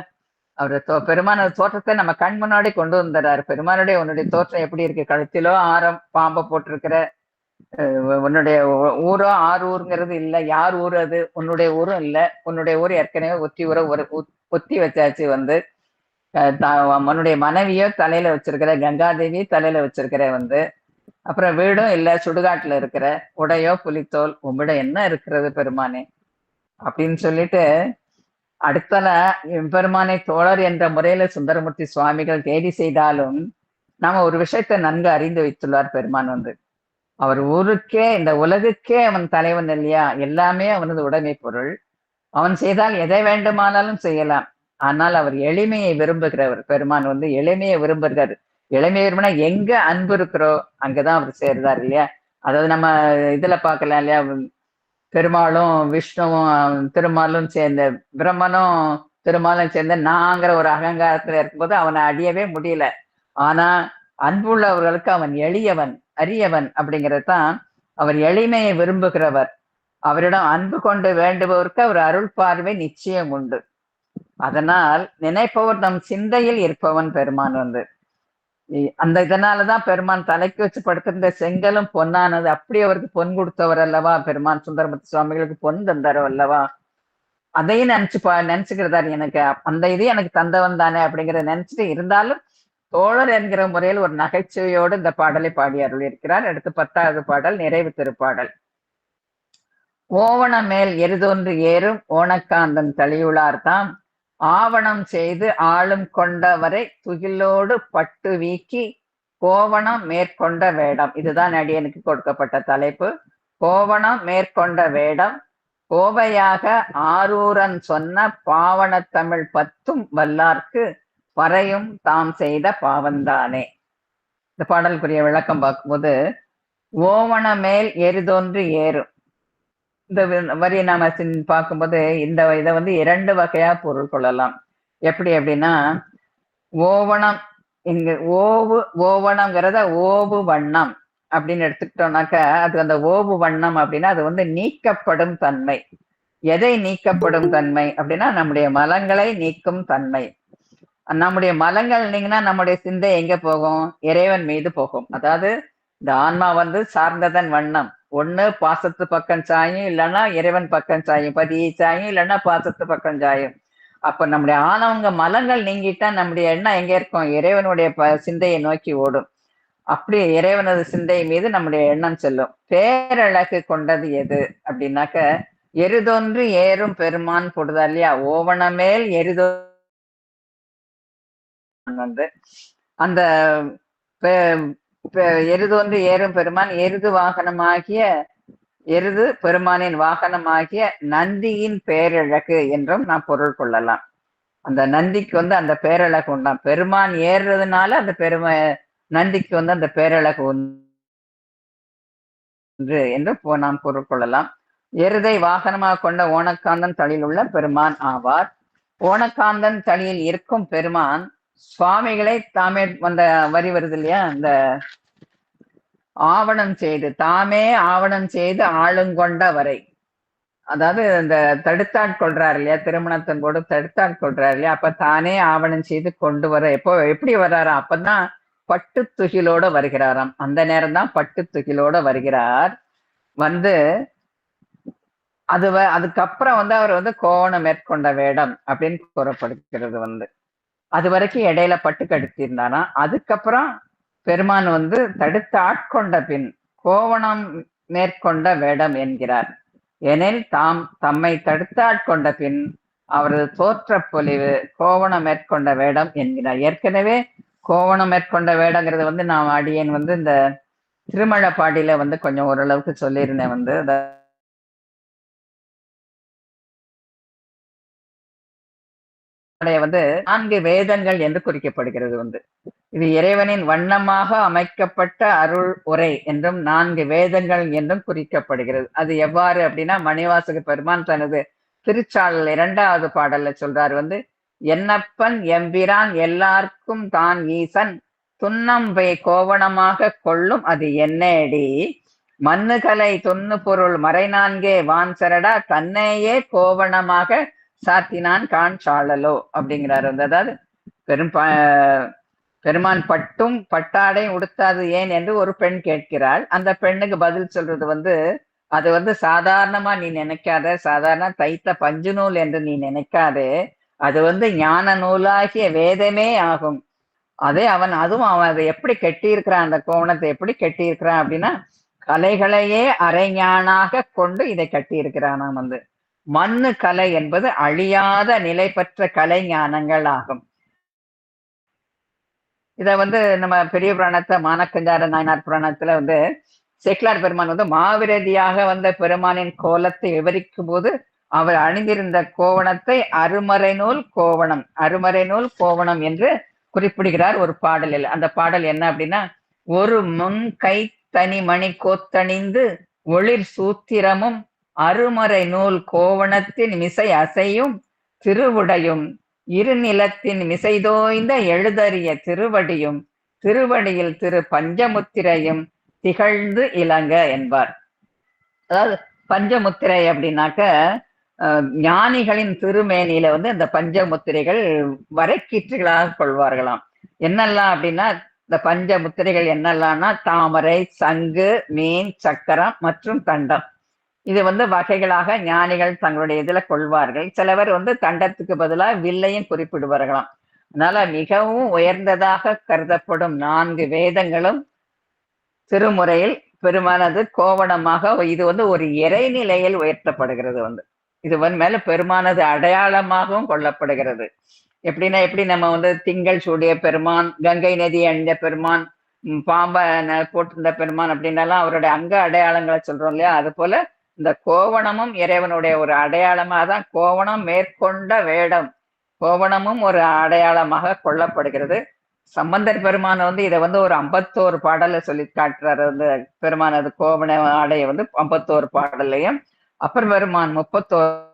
அவரு பெருமான தோற்றத்தை நம்ம கண் முன்னாடி கொண்டு வந்துடுறாரு. பெருமானுடைய உன்னுடைய தோற்றம் எப்படி இருக்கு? கழுத்திலோ ஆரம் பாம்ப போட்டிருக்கிற, உன்னுடைய ஊரோ ஆறு ஊருங்கிறது இல்ல. யார் ஊர் அது? உன்னுடைய ஊரும் இல்ல. உன்னுடைய ஊர் ஏற்கனவே ஒத்தி ஊர ஒத்தி வச்சாச்சு வந்து. உன்னுடைய மனைவியோ தலையில வச்சிருக்கிற, கங்காதேவி தலையில வச்சிருக்கிற வந்து. அப்புறம் வீடும் இல்ல, சுடுகாட்டுல இருக்கிற. உடையோ புலித்தோல். உம்மிடம் என்ன இருக்கிறது பெருமானே? அப்படின்னு சொல்லிட்டு அடுத்தல எம்பெருமானை தோழர் என்ற முறையில சுந்தரமூர்த்தி சுவாமிகள் தேடி செய்தாலும், நாம ஒரு விஷயத்தை நன்கு அறிந்து வைத்துள்ளார் பெருமான் வந்து. அவர் ஊருக்கே, இந்த உலகுக்கே அவன் தலைவன் இல்லையா? எல்லாமே அவனது உடைமை பொருள். அவன் செய்தால் எதை வேண்டுமானாலும் செய்யலாம். ஆனால் அவர் எளிமையை விரும்புகிறவர். பெருமான் வந்து எளிமையை விரும்புகிறார். எளிமை விரும்பினா எங்க அன்பு இருக்கிறோ அங்கதான் அவர் சேர்ந்தார் இல்லையா? அதாவது நம்ம இதுல பார்க்கலாம் இல்லையா? பெருமாளும் விஷ்ணுவும் திருமாலும் சேர்ந்த, பிரம்மனும் திருமாலும் சேர்ந்த நாங்கிற ஒரு அகங்காரத்துல இருக்கும்போது அவனை அடியவே முடியல. ஆனா அன்புள்ளவர்களுக்கு அவன் எளியவன், அரியவன் அப்படிங்கிறது தான். அவர் எளிமையை விரும்புகிறவர். அவரிடம் அன்பு கொண்டு வேண்டுபவருக்கு அவர் அருள் பார்வை நிச்சயம் உண்டு. அதனால் நினைப்பவர் நம் சிந்தையில் இருப்பவன் பெருமான் வந்து. அந்த இதனாலதான் பெருமான் தலைக்கு வச்சு படுத்திருந்த செங்கலும் பொன்னானது. அப்படி அவருக்கு பொன் கொடுத்தவர் அல்லவா பெருமான். சுந்தரமூர்த்தி சுவாமிகளுக்கு பொன் தந்தாரோ அல்லவா? அதையும் நினைச்சுக்கிறதாரு. எனக்கு அந்த இது எனக்கு தந்தவன் தானே அப்படிங்கறத நினைச்சிட்டு இருந்தாலும் தோழர் என்கிற முறையில் ஒரு நகைச்சுவையோடு இந்த பாடலை பாடி அருளியிருக்கிறார். அடுத்து 10வது பாடல், நிறைவு திருப்பாடல். ஓவண மேல் எருதொன்று ஏறும் ஓணக்காந்தன் தளியுளார்தாம் ஆவணம் செய்து ஆளும் கொண்டவரை துகிலோடு பட்டு வீக்கி கோவணம் மேற்கொண்ட வேடம். இதுதான் அடியனுக்கு கொடுக்கப்பட்ட தலைப்பு. கோவணம் மேற்கொண்ட வேடம் கோவையாக ஆரூரன் சொன்ன பாவனத் தமிழ் பத்தும் வல்லார்க்கு பறையும் தாம் செய்த பாவந்தானே. இந்த பாடலுக்குரிய விளக்கம் பார்க்கும்போது, ஓவண மேல் எருதொன்று ஏறும். இந்த வரியை நாம பார்க்கும்போது இந்த இதை வந்து 2 வகையா பொருள் கொள்ளலாம். எப்படி அப்படின்னா, ஓவணம், இங்க ஓவணம்ங்கிறத ஓவு வண்ணம் அப்படின்னு எடுத்துக்கிட்டோம்னாக்க, அது அந்த ஓவு வண்ணம் அப்படின்னா அது வந்து நீக்கப்படும் தன்மை. எதை நீக்கப்படும் தன்மை அப்படின்னா, நம்முடைய மலங்களை நீக்கும் தன்மை. நம்முடைய மலங்கள் நீங்கினா நம்முடைய சிந்தை எங்க போகும்? இறைவன் மீது போகும். அதாவது இந்த ஆன்மா வந்து சார்ந்ததன் வண்ணம். ஒண்ணு பாசத்து பக்கம் சாயும், இல்லைன்னா இறைவன் பக்கம் சாயும். பதியை சாயும், இல்லைன்னா பாசத்து பக்கம் சாயும். அப்ப நம்முடைய ஆணவங்க மலங்கள் நீங்கிட்டா நம்முடைய எண்ணம் எங்க இருக்கும்? இறைவனுடைய சிந்தையை நோக்கி ஓடும். அப்படி இறைவனது சிந்தை மீது நம்முடைய எண்ணம் செல்லும். பேரழகு கொண்டது எது அப்படின்னாக்க, எருதொன்று ஏறும் பெருமான் போடுதா இல்லையா? ஓவணமேல் எருதோ வந்து அந்த எருது ஒன்று ஏறும் பெருமான் எருது வாகனமாகிய எருது பெருமானின் வாகனமாகிய நந்தியின் பேரழகு என்றும் நாம் பொருள் கொள்ளலாம். அந்த நந்திக்கு வந்து அந்த பேரழகு உண்டாம். பெருமான் ஏறுறதுனால அந்த நந்திக்கு வந்து அந்த பேரழகு ஒன்று என்று நாம் பொருள் கொள்ளலாம். எருதை வாகனமாக கொண்ட ஓணக்காந்தன் தளியில் உள்ள பெருமான் ஆவார். ஓணக்காந்தன் தளியில் இருக்கும் பெருமான் சுவாமிகளை தாமே வந்த வரி வருது இல்லையா, அந்த ஆவணம் செய்து தாமே ஆவணம் செய்து ஆளுங்கொண்ட வரை, அதாவது இந்த தடுத்தாட்கொள்றாரு இல்லையா, திருமணத்தின் போது தடுத்தாட்கொள்றாரு இல்லையா, அப்ப தானே ஆவணம் செய்து கொண்டு வர எப்போ எப்படி வர்றாரா, அப்பதான் பட்டு துகிலோட வருகிறாராம். அந்த நேரம் தான் பட்டு துகிலோட வருகிறார். வந்து அதுக்கப்புறம் வந்து அவர் வந்து கோவணம் மேற்கொண்ட வேடம் அப்படின்னு கூறப்படுகிறது. வந்து அது வரைக்கும் இடையில பட்டு கடுத்திருந்தானா, அதுக்கப்புறம் பெருமான் வந்து தடுத்து ஆட்கொண்ட பின் கோவணம் மேற்கொண்ட வேடம் என்கிறார். எனில் தம்மை தடுத்து ஆட்கொண்ட பின் அவரது தோற்ற பொலிவு கோவணம் மேற்கொண்ட வேடம் என்கிறார். ஏற்கனவே கோவணம் மேற்கொண்ட வேடங்கிறது வந்து நான் அடியேன் வந்து இந்த திருமழப்பாடியில வந்து கொஞ்சம் ஓரளவுக்கு சொல்லியிருந்தேன். வந்து வந்து 4 வேதங்கள் என்று குறிக்கப்படுகிறது. வந்து இது இறைவனின் வண்ணமாக அமைக்கப்பட்ட அருள் உரை என்றும் 4 வேதங்கள் என்றும் குறிக்கப்படுகிறது. அது எவ்வாறு அப்படின்னா, மணிவாசக பெருமான் தனது திருச்சாளல் 2வது பாடல்ல சொல்றாரு. வந்து என்னப்பன் எம்பிரான் எல்லார்க்கும் தான் ஈசன் துன்னம்பை கோவணமாக கொள்ளும் அது என்னேடி மண்ணுகலை துண்ணு பொருள் மறைநான்கே வான் சரடா தன்னையே கோவணமாக சாத்தினான் கான் சாழலோ அப்படிங்கிறாரு. வந்து அதாவது பெரும் பெருமான் பட்டும் பட்டாடை உடுத்தாது ஏன் என்று ஒரு பெண் கேட்கிறாள். அந்த பெண்ணுக்கு பதில் சொல்றது வந்து, அது வந்து சாதாரணமா நீ நினைக்காத, சாதாரண தைத்த பஞ்சு நூல் என்று நீ நினைக்காதே, அது வந்து ஞான நூலாகிய வேதமே ஆகும். அதுவும் அவன் அதை எப்படி கட்டியிருக்கிறான், அந்த கோவணத்தை எப்படி கட்டியிருக்கிறான் அப்படின்னா, கலைகளையே அரைஞானாக கொண்டு இதை கட்டியிருக்கிறானாம். வந்து மண்ணு கலை என்பது அழியாத நிலை பெற்ற கலை ஞானங்கள் ஆகும். இத வந்து நம்ம பெரிய புராணத்தை மானக்கஞ்சார நாயனார் புராணத்துல வந்து சேக்கிழார் பெருமான் வந்து மாவிரதியாக வந்த பெருமானின் கோலத்தை விவரிக்கும் போது அவர் அணிந்திருந்த கோவணத்தை அருமறை நூல் கோவணம் என்று குறிப்பிடுகிறார் ஒரு பாடலில். அந்த பாடல் என்ன அப்படின்னா, ஒரு முன் கை தனி மணி கோத்தணிந்து ஒளிர் சூத்திரமும் அருமறை நூல் கோவணத்தின் மிசை அசையும் திருவுடையும் இருநிலத்தின் மிசைதோய்ந்த எழுதறிய திருவடியும் திருவடியில் திரு பஞ்சமுத்திரையும் திகழ்ந்து இளங்க என்பார். அதாவது பஞ்சமுத்திரை அப்படின்னாக்க ஞானிகளின் திருமேனியில வந்து இந்த பஞ்சமுத்திரைகள் வரைக்கீற்றுகளாக கொள்வார்களாம். என்னெல்லாம் அப்படின்னா, இந்த பஞ்சமுத்திரைகள் என்னெல்லாம்னா தாமரை, சங்கு, மீன், சக்கரம் மற்றும் தண்டம். இது வந்து வகைகளாக ஞானிகள் தங்களுடைய இதுல கொள்வார்கள். சிலவர் வந்து தண்டத்துக்கு பதிலாக வில்லையும் குறிப்பிடுவார்களாம். அதனால மிகவும் உயர்ந்ததாக கருதப்படும் 4 வேதங்களும் திருமுறையில் பெருமானது கோவணமாக இது வந்து ஒரு இறைநிலையில் உயர்த்தப்படுகிறது. வந்து இது வந்து மேல பெருமானது அடையாளமாகவும் கொள்ளப்படுகிறது. எப்படின்னா, எப்படி நம்ம வந்து திங்கள் சூடிய பெருமான், கங்கை நதி அணிந்த பெருமான், பாம்ப போட்டிருந்த பெருமான் அப்படின்னலாம் அவருடைய அங்க அடையாளங்களை சொல்றோம் இல்லையா, அது போல இந்த கோவணமும் இறைவனுடைய ஒரு அடையாளமாக தான் கோவணம் மேற்கொண்ட வேடம், கோவணமும் ஒரு அடையாளமாக கொள்ளப்படுகிறது. சம்பந்தர் பெருமான வந்து இதை வந்து ஒரு 51 பாடல சொல்லி காட்டுறாரு. வந்து பெருமானது கோவண ஆடையை வந்து 51 பாடல்லையும், அப்பர் பெருமான் 31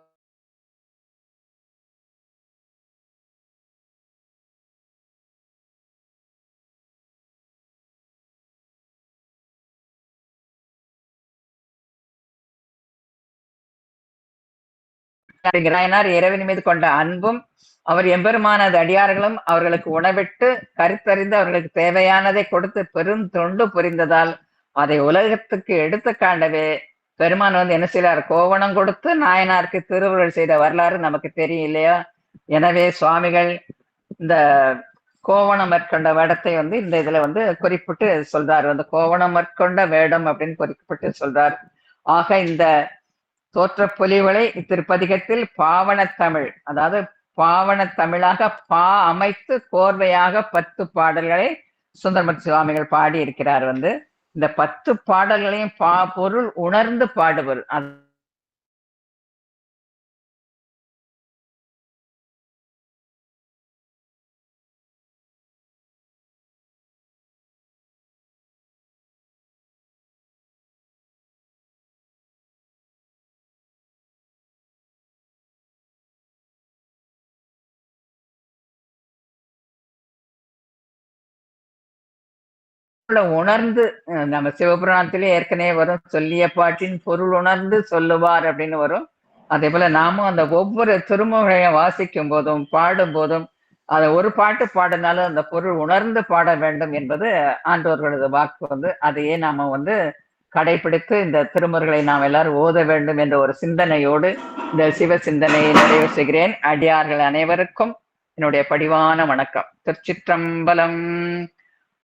இறைவன் மீது கொண்ட அன்பும் அவர் எம்பெருமானது அடியார்களும் அவர்களுக்கு உணவிட்டு கருத்தறிந்து அவர்களுக்கு தேவையானதை கொடுத்து பெரும் தொண்டு புரிந்ததால் அதை உலகத்துக்கு எடுத்து காண்டவே பெருமான் வந்து என்ன செய்யறார், கோவணம் கொடுத்து நாயனாருக்கு திருவுருள் செய்த வரலாறு நமக்கு தெரியும் இல்லையா. எனவே சுவாமிகள் இந்த கோவணம் மேற்கொண்ட வேடத்தை வந்து இந்த இதுல வந்து குறிப்பிட்டு சொல்றார். வந்து கோவணம் மேற்கொண்ட வேடம் அப்படின்னு குறிப்பிட்டு சொல்றார். ஆக இந்த தோற்ற பொலிவுகளை இத்திருப்பதிகத்தில் பாவன தமிழ், அதாவது பாவன தமிழாக பா அமைத்து கோர்வையாக 10 பாடல்களை சுந்தரமூர்த்தி சுவாமிகள் பாடி இருக்கிறார். வந்து இந்த 10 பாடல்களையும் பொருள் உணர்ந்து பாடுவர். உணர்ந்து நம்ம சிவபுராணத்திலே ஏற்கனவே வரும், சொல்லிய பாட்டின் பொருள் உணர்ந்து சொல்லுவார் அப்படின்னு வரும். அதே போல நாமும் அந்த ஒவ்வொரு திருமுறையை வாசிக்கும் போதும் பாடும் போதும் அதை ஒரு பாட்டு பாடினாலும் அந்த பொருள் உணர்ந்து பாட வேண்டும் என்பது ஆண்டவர்களது வாக்கு. அதையே நாம கடைபிடித்து இந்த திருமுறைகளை நாம் எல்லாரும் ஓத வேண்டும் என்ற ஒரு சிந்தனையோடு இந்த சிவ சிந்தனையை நிறைவு செய்கிறேன். அடியார்கள் அனைவருக்கும் என்னுடைய பணிவான வணக்கம். திருச்சிற்றம்பலம்.